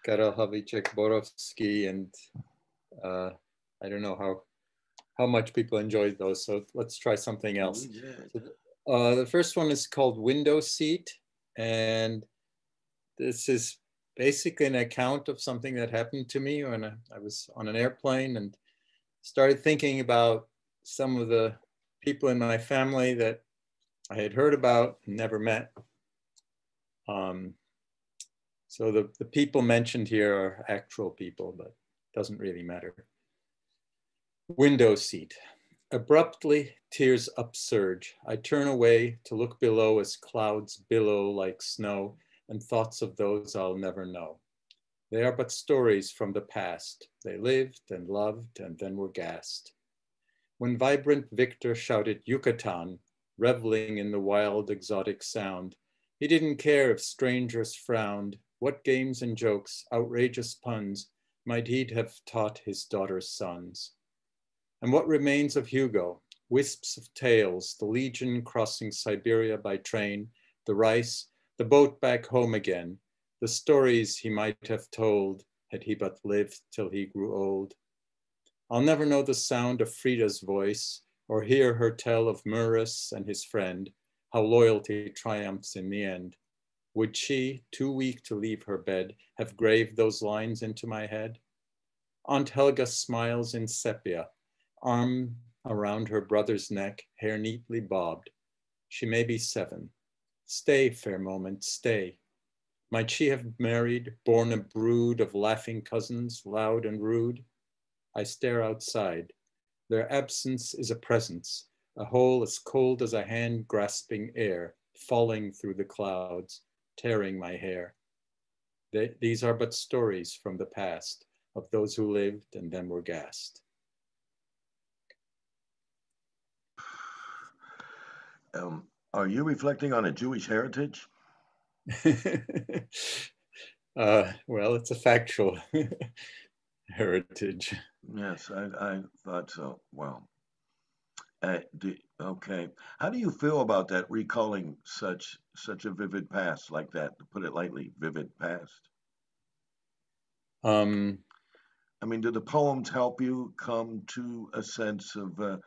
Karel Havlicek Borovsky, and I don't know how much people enjoyed those, so let's try something else. So, the first one is called Window Seat, and this is basically an account of something that happened to me when I was on an airplane, and started thinking about some of the people in my family that I had heard about and never met. So the people mentioned here are actual people, but it doesn't really matter. Window seat. Abruptly, tears upsurge. I turn away to look below as clouds billow like snow, and thoughts of those I'll never know. They are but stories from the past. They lived and loved and then were gassed. When vibrant Victor shouted Yucatan, reveling in the wild exotic sound, he didn't care if strangers frowned. What games and jokes, outrageous puns, might he have taught his daughter's sons? And what remains of Hugo? Wisps of tales, the legion crossing Siberia by train, the rice, the boat back home again, the stories he might have told had he but lived till he grew old. I'll never know the sound of Frida's voice, or hear her tell of Murris and his friend, how loyalty triumphs in the end. Would she, too weak to leave her bed, have graved those lines into my head? Aunt Helga smiles in sepia, arm around her brother's neck, hair neatly bobbed. She may be 7. Stay, fair moment, stay. Might she have married, borne a brood of laughing cousins, loud and rude? I stare outside. Their absence is a presence, a hole as cold as a hand grasping air, falling through the clouds, tearing my hair. These are but stories from the past of those who lived and then were gassed. Are you reflecting on a Jewish heritage? Well, it's a factual heritage. Yes, I thought so. Well, okay. How do you feel about that, recalling such a vivid past like that, to put it lightly, vivid past? Um, I mean, do the poems help you come to a sense of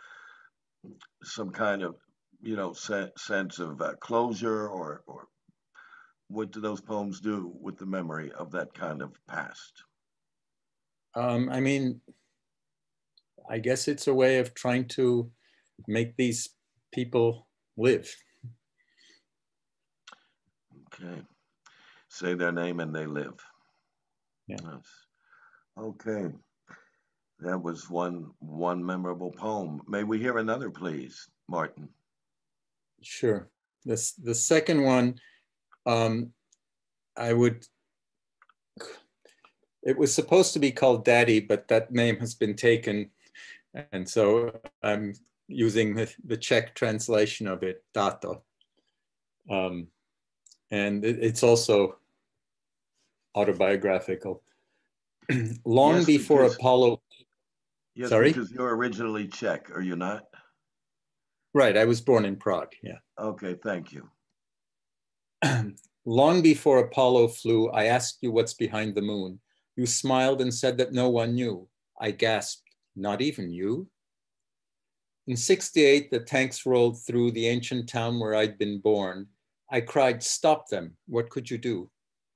some kind of, sense of closure, or what do those poems do with the memory of that kind of past? I mean, I guess it's a way of trying to make these people live. Okay. Say their name and they live. Yeah. Yes. Okay. That was one memorable poem. May we hear another, please, Martin? Sure. The second one, it was supposed to be called Daddy, but that name has been taken. And so I'm using the Czech translation of it, Tato. And it's also autobiographical. Long Yes, before because, Apollo. yes, Sorry? because you're originally Czech, are you not? Right, I was born in Prague, yeah. Okay, thank you. Long before Apollo flew, I asked you what's behind the moon. You smiled and said that no one knew. I gasped, not even you? In '68, the tanks rolled through the ancient town where I'd been born. I cried, stop them. What could you do?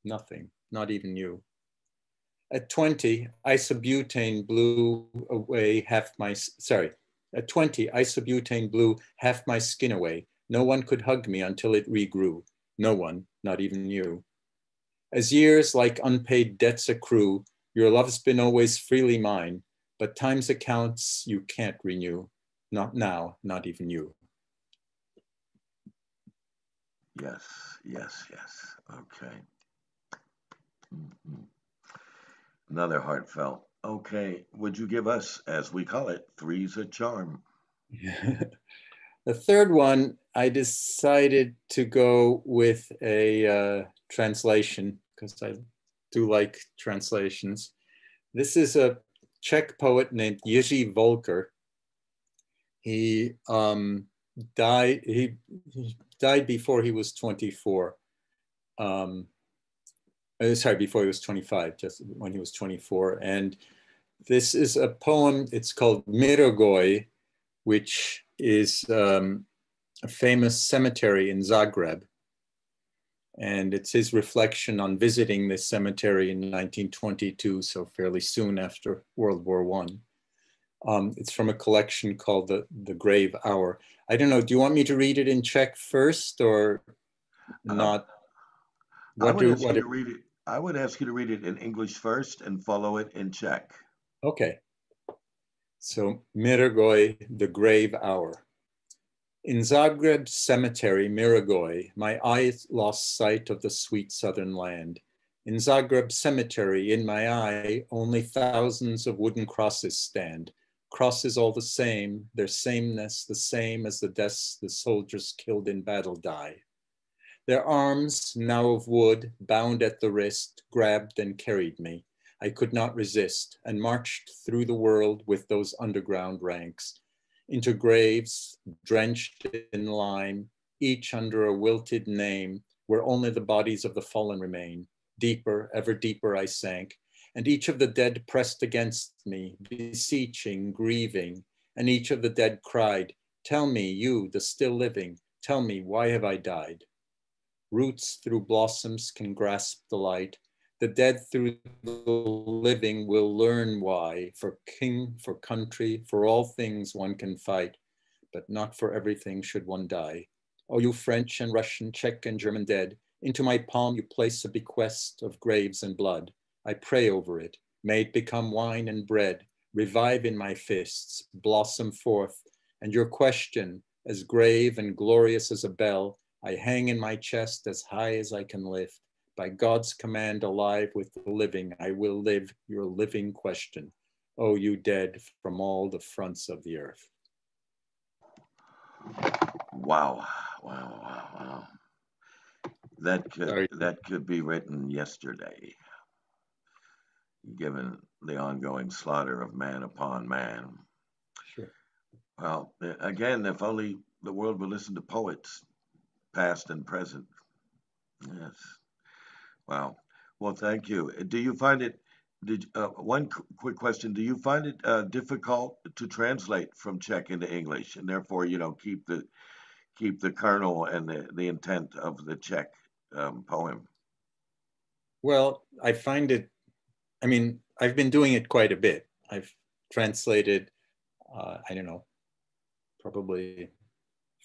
Nothing, not even you. At 20, isobutane blew away half my, At 20, isobutane blew half my skin away. No one could hug me until it regrew. No one, not even you. As years like unpaid debts accrue, your love's been always freely mine, but time's accounts you can't renew. Not now, not even you. Yes, yes, yes. Okay. Mhm. Another heartfelt. Okay, would you give us, as we call it, Three's a Charm? The third one, I decided to go with a translation because I do like translations. This is a Czech poet named Jiří Volker. He died. He died before he was 24. Before he was 25, just when he was 24. And this is a poem. It's called Mirogoj, which is a famous cemetery in Zagreb. And it's his reflection on visiting this cemetery in 1922, so fairly soon after World War I. It's from a collection called The Grave Hour. I don't know, do you want me to read it in Czech first or not? I would ask you to read it in English first and follow it in Czech. Okay. So Mirogoj, The Grave Hour. In Zagreb's cemetery, Mirogoj, my eyes lost sight of the sweet southern land. In Zagreb's cemetery, in my eye, only thousands of wooden crosses stand. Crosses all the same, their sameness the same as the deaths the soldiers killed in battle die. Their arms, now of wood, bound at the wrist, grabbed and carried me. I could not resist and marched through the world with those underground ranks, into graves drenched in lime, each under a wilted name, where only the bodies of the fallen remain. Deeper, ever deeper I sank, and each of the dead pressed against me, beseeching, grieving, and each of the dead cried, "Tell me, you, the still living, tell me, why have I died?" Roots through blossoms can grasp the light. The dead through the living will learn why. For king, for country, for all things one can fight, but not for everything should one die. Oh, you French and Russian, Czech and German dead, into my palm you place a bequest of graves and blood. I pray over it, may it become wine and bread, revive in my fists, blossom forth, and your question, as grave and glorious as a bell, I hang in my chest as high as I can lift. By God's command, alive with the living, I will live your living question. Oh, you dead from all the fronts of the earth. Wow, wow, wow, wow. That could be written yesterday, given the ongoing slaughter of man upon man. Sure. Well, again, if only the world would listen to poets, past and present. Yes. Wow. Well, thank you. Do you find it? One quick question: do you find it difficult to translate from Czech into English, and therefore, keep the kernel and the intent of the Czech poem? Well, I find it. I mean, I've been doing it quite a bit. I've translated, I don't know, probably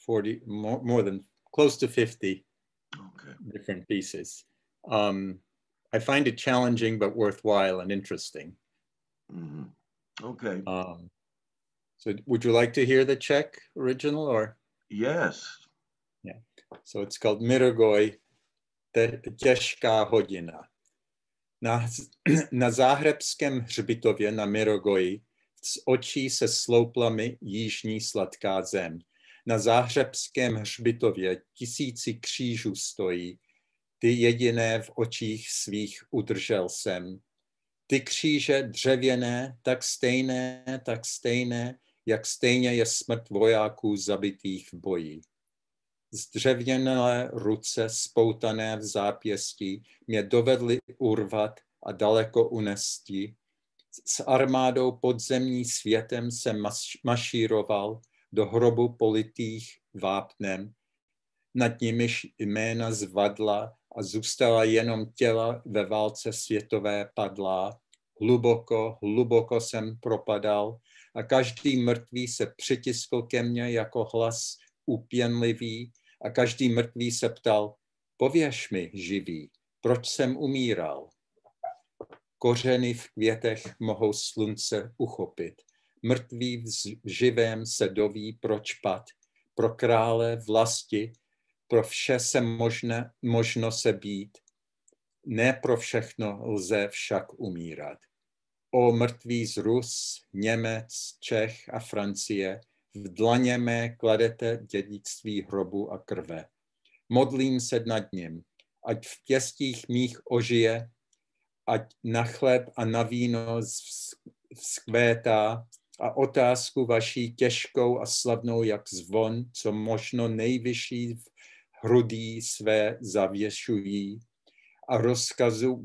40, more than close to 50 different pieces. I find it challenging, but worthwhile and interesting. Mm-hmm. Okay. So would you like to hear the Czech original or? Yes. Yeah. So it's called Mirogoj, těžká hodina. Na záhrebském hřbitově na Mirogoji z očí se sloupla mi jižní sladká zem. Na záhřebském hřbitově tisíci křížů stojí, ty jediné v očích svých udržel jsem. Ty kříže dřevěné, tak stejné, jak stejně je smrt vojáků zabitých v boji. Zdřevěné ruce spoutané v zápěstí mě dovedly urvat a daleko unesti. S armádou podzemní světem se mašíroval do hrobu politých vápnem. Nad nimiž jména zvadla a zůstala jenom těla ve válce světové padlá. Hluboko jsem propadal a každý mrtvý se přitiskl ke mně jako hlas úpěnlivý a každý mrtvý se ptal, pověš mi, živý, proč jsem umíral? Kořeny v květech mohou slunce uchopit. Mrtvý v živém se doví, proč pad. Pro krále vlasti, pro vše se možno se být. Ne pro všechno lze však umírat. O mrtví z Rus, Němec, Čech a Francie, v dlaně mé kladete dědictví hrobu a krve. Modlím se nad ním, ať v pěstích mých ožije, ať na chleb a na víno vzkvétá a otázku vaší těžkou a slavnou jak zvon, co možno nejvyšší v hrudí své zavěšují a rozkazu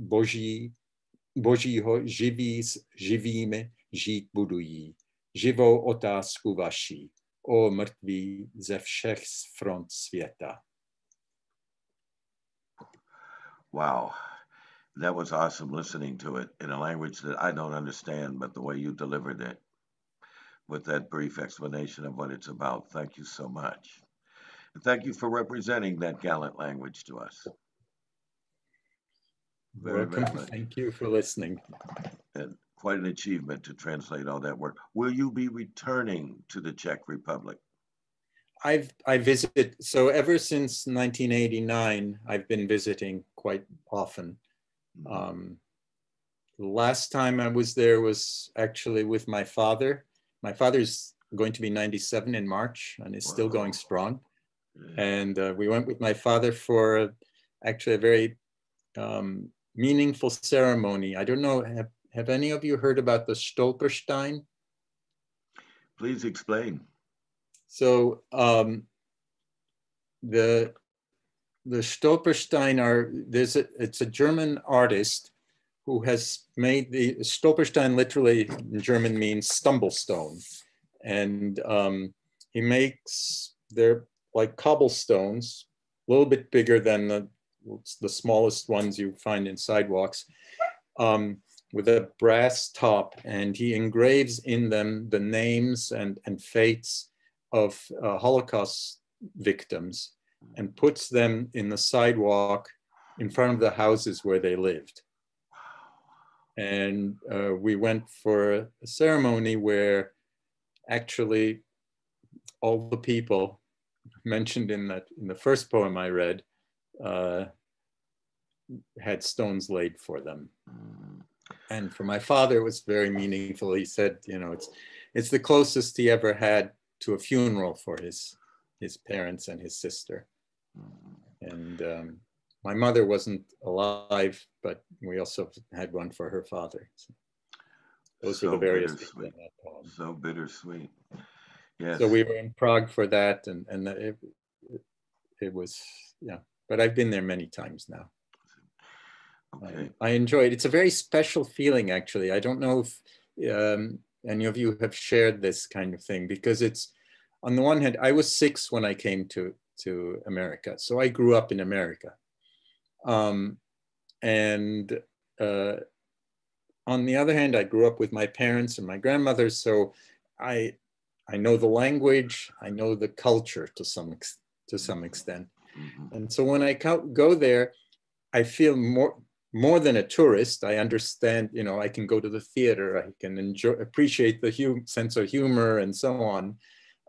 božího živí s živými žít budují. Živou otázku vaší, o mrtví ze všech front světa. Wow, that was awesome listening to it in a language that I don't understand, but the way you delivered it with that brief explanation of what it's about. Thank you so much. And thank you for representing that gallant language to us. Very, Welcome. very much. Thank you for listening. And quite an achievement to translate all that work. Will you be returning to the Czech Republic? I visit, so ever since 1989, I've been visiting quite often. The last time I was there was actually with my father. My father's going to be 97 in March and is still going strong. And we went with my father for actually a very meaningful ceremony. I don't know, have any of you heard about the Stolperstein? Please explain. So the Stolperstein it's a German artist who has made the Stolperstein, literally in German means stumble stone. And he makes, they're like cobblestones, a little bit bigger than the smallest ones you find in sidewalks, with a brass top, and he engraves in them the names and fates of Holocaust victims and puts them in the sidewalk in front of the houses where they lived. And we went for a ceremony where actually all the people mentioned in the first poem I read had stones laid for them. And for my father, it was very meaningful. He said, you know, it's the closest he ever had to a funeral for his parents and his sister. And my mother wasn't alive, but we also had one for her father. So those were the various people in that poem. So bittersweet. Yes. So we were in Prague for that, and it was, yeah. But I've been there many times now. Okay. I enjoy it. It's a very special feeling, actually. I don't know if any of you have shared this kind of thing, because it's, on the one hand, I was 6 when I came to America. So I grew up in America. And on the other hand, I grew up with my parents and my grandmother. So I know the language, I know the culture to some extent. And so when I go there, I feel more than a tourist. I understand, you know, I can go to the theater, I can appreciate the sense of humor and so on.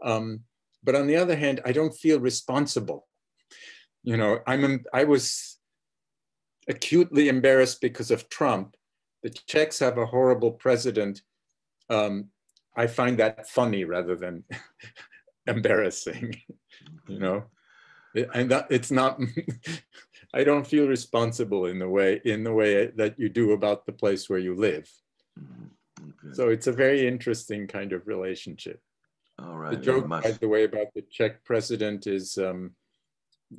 But on the other hand, I don't feel responsible. You know, I was acutely embarrassed because of Trump. The Czechs have a horrible president. I find that funny rather than embarrassing, you know. And it's not, I don't feel responsible in the way that you do about the place where you live. Okay. So it's a very interesting kind of relationship. All right. The joke, by the way, about the Czech president is,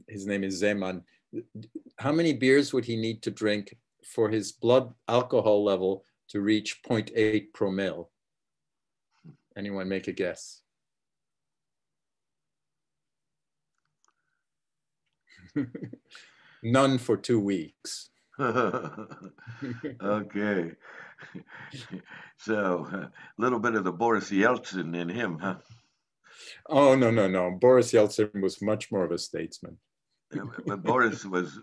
his name is Zeman. How many beers would he need to drink for his blood alcohol level to reach 0.8 promille? Anyone make a guess? None for 2 weeks. Okay. So a little bit of the Boris Yeltsin in him, huh? Oh, no. Boris Yeltsin was much more of a statesman. But Boris is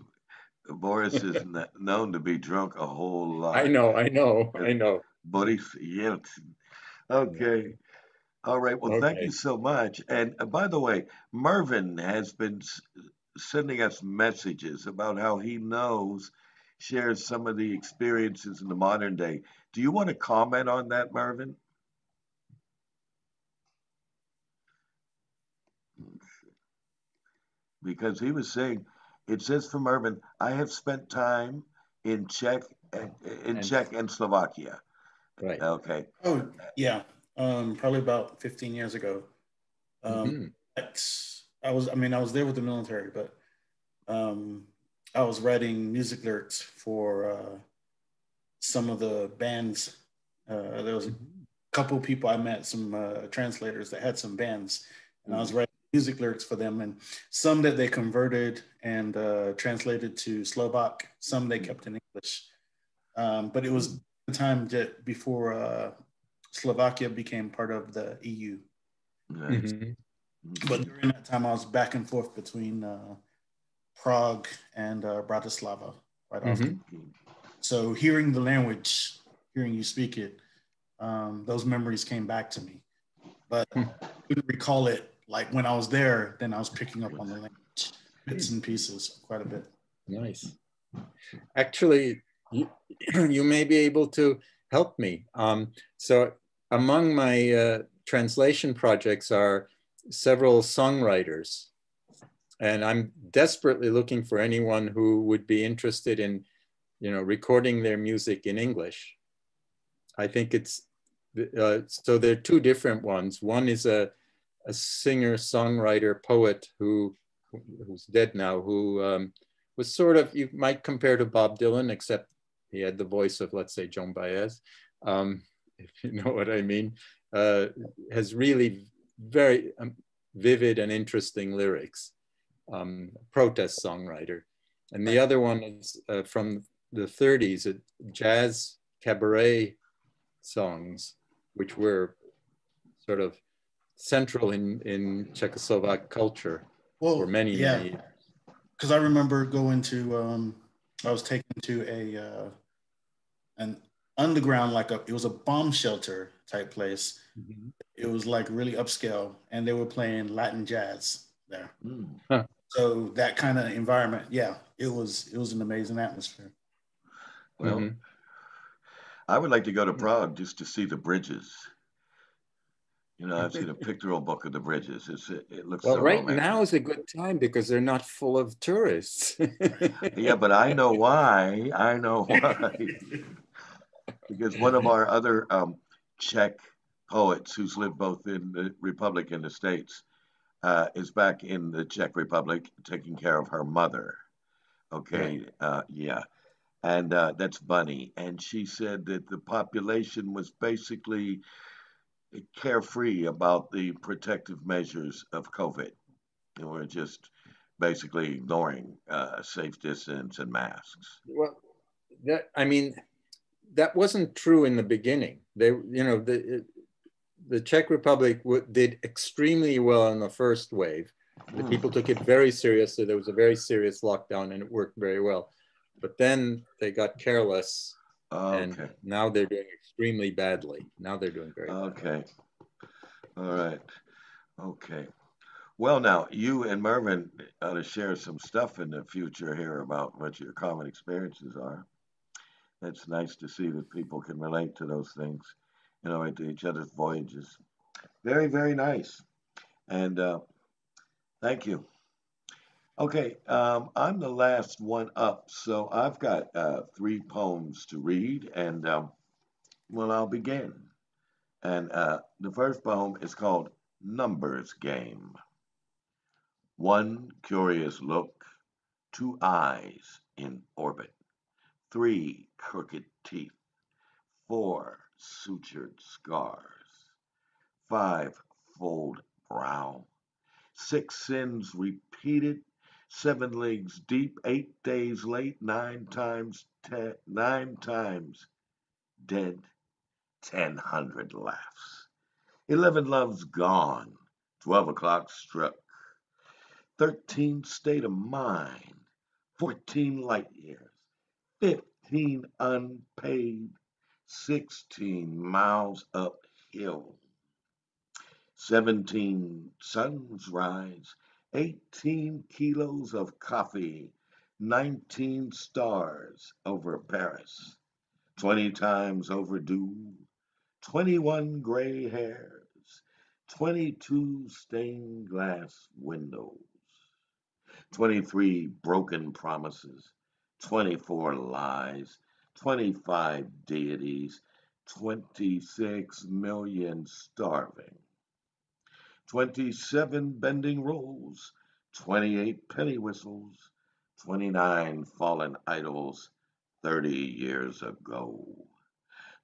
known to be drunk a whole lot. I know. Boris Yeltsin. Okay. All right. Well, Thank you so much. And by the way, Mervyn has been sending us messages about how he shares some of the experiences in the modern day. Do you want to comment on that, Mervyn? Because he was saying, it says for Mervyn, I have spent time in Czech and Slovakia. Right. Okay. Oh, yeah. Probably about 15 years ago. I was there with the military, but I was writing music lyrics for some of the bands. There was a couple of people I met, some translators that had some bands, and I was writing music lyrics for them, and some that they converted and translated to Slovak. Some they kept in English, but it was the time that before Slovakia became part of the EU. Nice. But during that time, I was back and forth between Prague and Bratislava quite often. So hearing the language, hearing you speak it, those memories came back to me. But I couldn't recall it like when I was there. Then I was picking up on the language, bits and pieces, quite a bit. Nice. Actually, you may be able to help me. So among my translation projects are several songwriters, and I'm desperately looking for anyone who would be interested in, recording their music in English. I think it's, so there are two different ones. One is a singer, songwriter, poet who's dead now, who was sort of, you might compare to Bob Dylan, except he had the voice of, let's say, Joan Baez, if you know what I mean, has really very vivid and interesting lyrics, protest songwriter. And the other one is from the 30s, jazz cabaret songs, which were sort of central in Czechoslovak culture for many, many years. Because I remember going to, I was taken to an underground, it was a bomb shelter type place. It was like really upscale, and they were playing Latin jazz there. Huh. So that kind of environment, it was an amazing atmosphere. Well, I would like to go to Prague just to see the bridges. I've seen a pictorial book of the bridges. It looks so right romantic. now is a good time because they're not full of tourists. Yeah, but I know why. Because one of our other Czech poets who's lived both in the Republic and the States is back in the Czech Republic taking care of her mother. Okay, yeah. And that's Bunny. And she said that the population was basically carefree about the protective measures of COVID. And we're just basically ignoring safe distance and masks. Well, that wasn't true in the beginning. The Czech Republic did extremely well in the first wave. The people took it very seriously. There was a very serious lockdown, and it worked very well. But then they got careless, and now they're doing extremely badly. Now they're doing very badly. Okay. All right. Okay. Well, now, you and Mervyn ought to share some stuff in the future here about what your common experiences are. It's nice to see that people can relate to those things, to each other's voyages. Very, very nice. And thank you. Okay, I'm the last one up, so I've got 3 poems to read, and I'll begin. And the first poem is called Numbers Game. One curious look, 2 eyes in orbit, 3 crooked teeth, 4 sutured scars, 5 fold brow, 6 sins repeated, 7 leagues deep, 8 days late, 9 times dead, 1,000 laughs, 11 loves gone, 12 o'clock struck, 13 state of mind, 14 light years, 15 unpaid, 16 miles uphill, 17 suns rise, 18 kilos of coffee, 19 stars over Paris, 20 times overdue, 21 gray hairs, 22 stained glass windows, 23 broken promises, 24 lies, 25 deities, 26 million starving, 27 bending rules, 28 penny whistles, 29 fallen idols 30 years ago,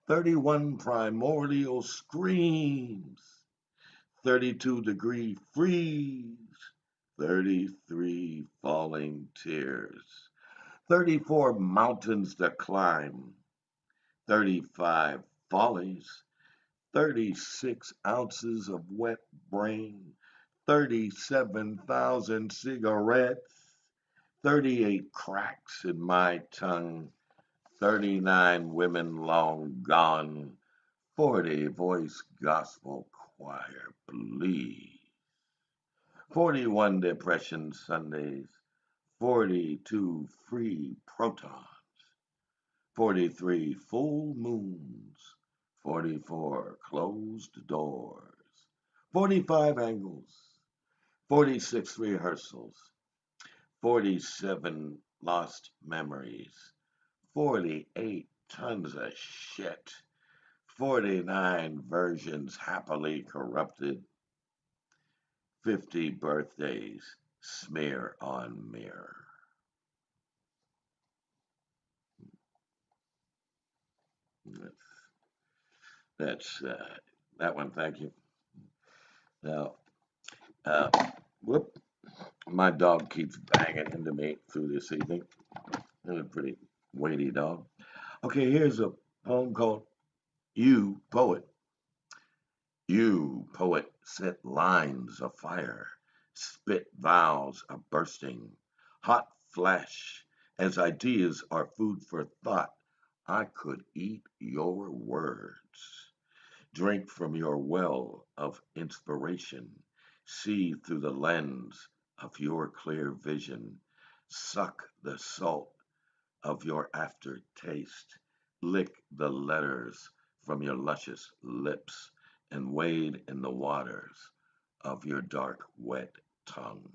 31 primordial screams, 32-degree freeze, 33 falling tears, 34 mountains to climb, 35 follies, 36 ounces of wet brain, 37,000 cigarettes, 38 cracks in my tongue, 39 women long gone, 40 voice gospel choir, please. 41 depression Sundays, 42 free protons, 43 full moons, 44 closed doors, 45 angles, 46 rehearsals, 47 lost memories, 48 tons of shit, 49 versions happily corrupted, 50 birthdays smear on mirror. That's that one. Thank you. Now, uh, whoop, my dog keeps banging into me through this evening. They're a pretty weighty dog. Okay, here's a poem called You Poet. You, poet, set lines afire, spit vows a bursting, hot flash, as ideas are food for thought. I could eat your words, drink from your well of inspiration, see through the lens of your clear vision, suck the salt of your aftertaste, lick the letters from your luscious lips, and wade in the waters of your dark, wet tongue.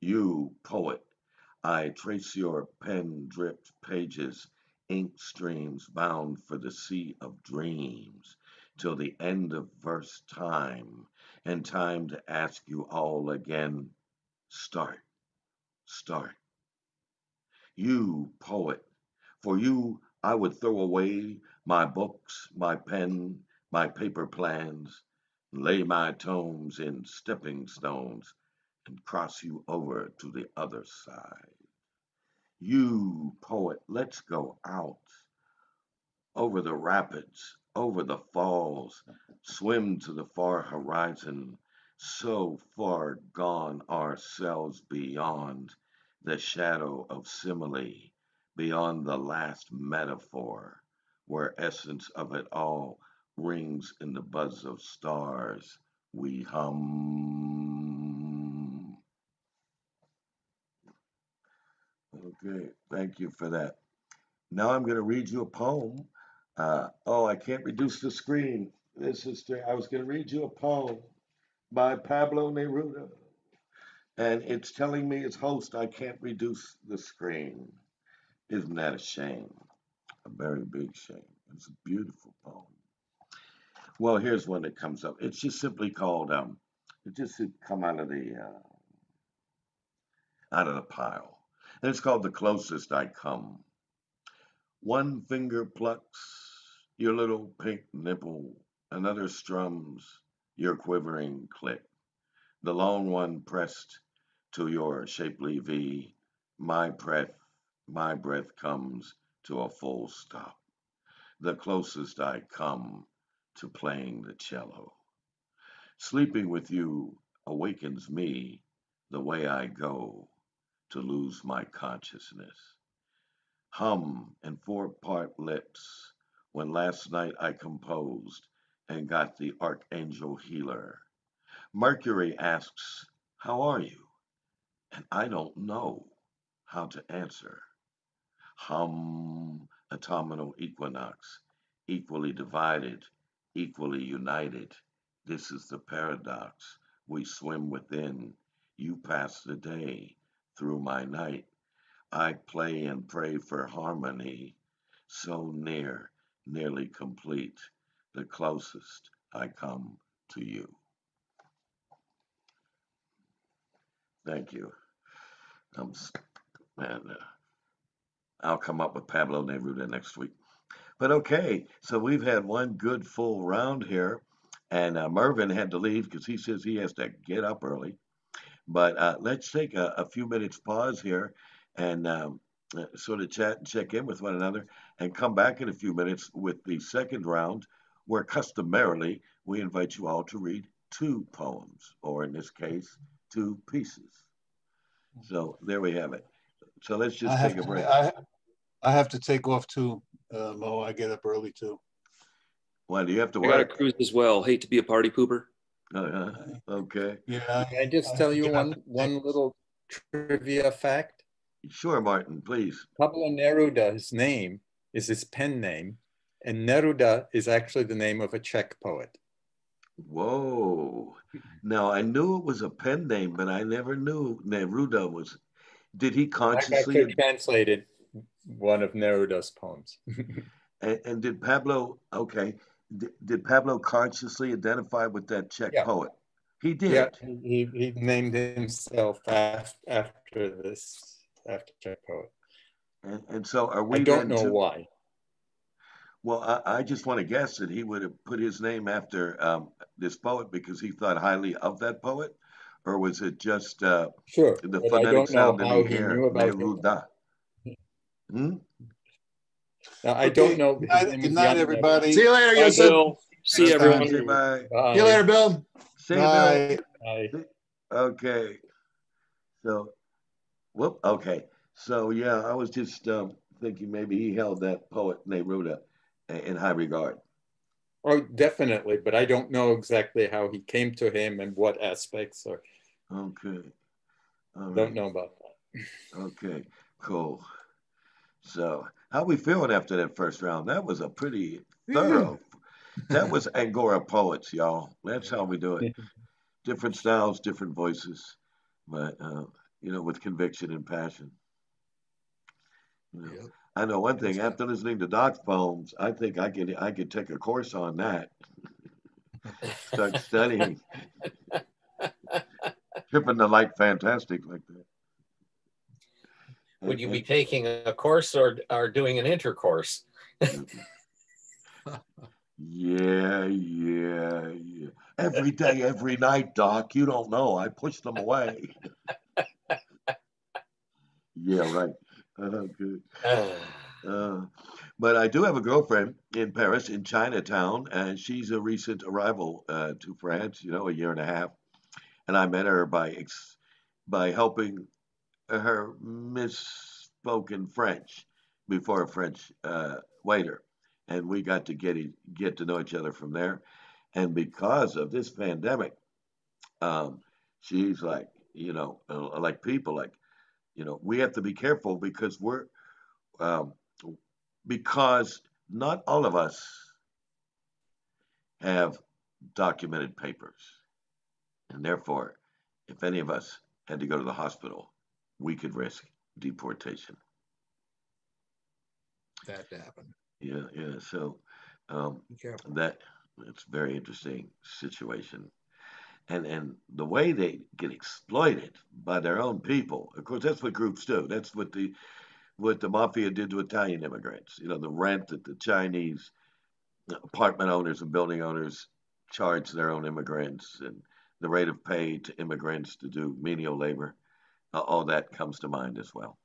You, poet, I trace your pen dripped pages, ink streams bound for the sea of dreams, till the end of verse time, and time to ask you all again. Start, start. You, poet, for you I would throw away my books, my pen, my paper plans, lay my tomes in stepping stones, and cross you over to the other side. You, poet, let's go out over the rapids, over the falls, swim to the far horizon, so far gone ourselves beyond the shadow of simile, beyond the last metaphor, where essence of it all rings in the buzz of stars. We hum. Okay, thank you for that. Now I'm going to read you a poem. Oh, I can't reduce the screen. This is I was going to read you a poem by Pablo Neruda, and it's telling me as host I can't reduce the screen. Isn't that a shame? A very big shame. It's a beautiful poem. Well, here's one that comes up. It's just simply called. It just had come out of the pile, and it's called "The Closest I Come." One finger plucks your little pink nipple, another strums your quivering clit. The lone one pressed to your shapely V, my breath, my breath comes to a full stop. The closest I come to playing the cello. Sleeping with you awakens me the way I go to lose my consciousness. Hum in four-part lips when last night I composed and got the archangel healer. Mercury asks, how are you? And I don't know how to answer. Hum, autumnal equinox, equally divided, equally united. This is the paradox. We swim within. You pass the day through my night. I play and pray for harmony, so near, nearly complete, the closest I come to you. Thank you. Um, and I'll come up with Pablo Neruda next week. But okay, so we've had one good full round here. And Mervin had to leave because he says he has to get up early. But let's take a few minutes pause here and sort of chat and check in with one another and come back in a few minutes with the second round, where customarily we invite you all to read two poems, or in this case, two pieces. So there we have it. So let's just take a break. I have to take off too, Mo. I get up early too. Why do you have to I got to work? cruise as well. Hate to be a party pooper. Okay. Yeah. Can I just tell you one little trivia fact? Sure, Martin, please. Pablo Neruda's name is his pen name, and Neruda is actually the name of a Czech poet. Whoa. Now, I knew it was a pen name, but I never knew Neruda was. Did he I consciously? actually translated one of Neruda's poems. And did Pablo, okay, did Pablo consciously identify with that Czech poet? He did. Yeah, he named himself after Czech poet. And so are we? I don't know why. Well, I just want to guess that he would have put his name after this poet because he thought highly of that poet, or was it just sure, the but phonetic I don't know sound in how the he air, knew about Neruda? Now, I don't know. Good night, everybody. See you later, Bye, Yusuf. Bill. See everyone. Say bye. See you later, Bill. See you, Bye. Bill. Okay. So, whoop. Okay. So yeah, I was just thinking maybe he held that poet Neruda in high regard. Oh, definitely, but I don't know exactly how he came to him and what aspects, or Okay. All right. don't know about that. Okay, cool. So, how we feeling after that first round? That was a pretty thorough. That was Angora poets, y'all. That's how we do it. Different styles, different voices, but with conviction and passion. Yep. I know one thing. After listening to Doc's poems, I think I could take a course on that. Start studying. Tripping the light fantastic like that. Would you be taking a course or doing an intercourse? Yeah. Every day, every night, Doc. You don't know. I push them away. Yeah, right. Good. But I do have a girlfriend in Paris, in Chinatown, and she's a recent arrival to France, a year and a half. And I met her by helping her misspoken French before a French waiter. And we got to get to know each other from there. And because of this pandemic, she's like, like people, like, we have to be careful because because not all of us have documented papers. And therefore, if any of us had to go to the hospital, we could risk deportation. That happened. Yeah. So it's a very interesting situation. And the way they get exploited by their own people, of course, that's what groups do. That's what the mafia did to Italian immigrants. The rent that the Chinese apartment owners and building owners charge their own immigrants, and the rate of pay to immigrants to do menial labor. All that comes to mind as well.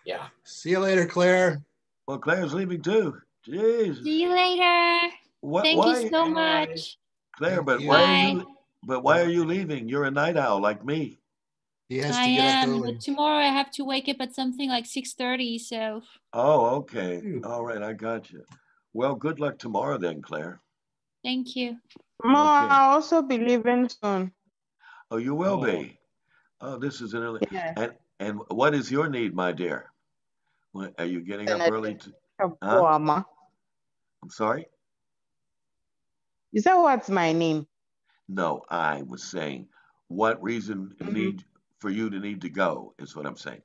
Yeah. See you later, Claire. Well, Claire's leaving too. Jeez. See you later. Thank you so much. Claire, Thank you. why are you leaving? You're a night owl like me. He has I to get up am, early. but tomorrow I have to wake up at something like 6:30. So. Oh, okay. All right, I got you. Well, good luck tomorrow then, Claire. Thank you. Ma, I'll also be leaving soon. Oh, you will be. Oh, this is an early. Yeah. And what is your need, my dear? Are you getting up early? I'm sorry? Is that what's my name? No, I was saying, what reason need for you to need to go is what I'm saying.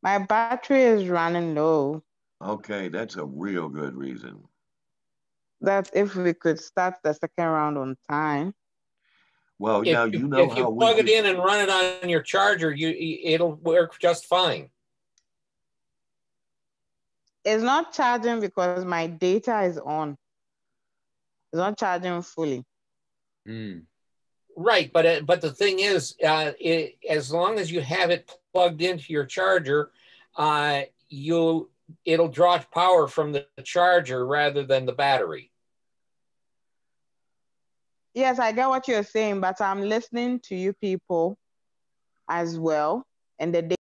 My battery is running low. Okay, that's a real good reason. That if we could start the second round on time. Well, if now you how plug it in and run it on your charger, it'll work just fine. It's not charging because my data is on. It's not charging fully. Right, but the thing is, as long as you have it plugged into your charger, it'll draw power from the charger rather than the battery. Yes, I get what you're saying, but I'm listening to you people as well, and the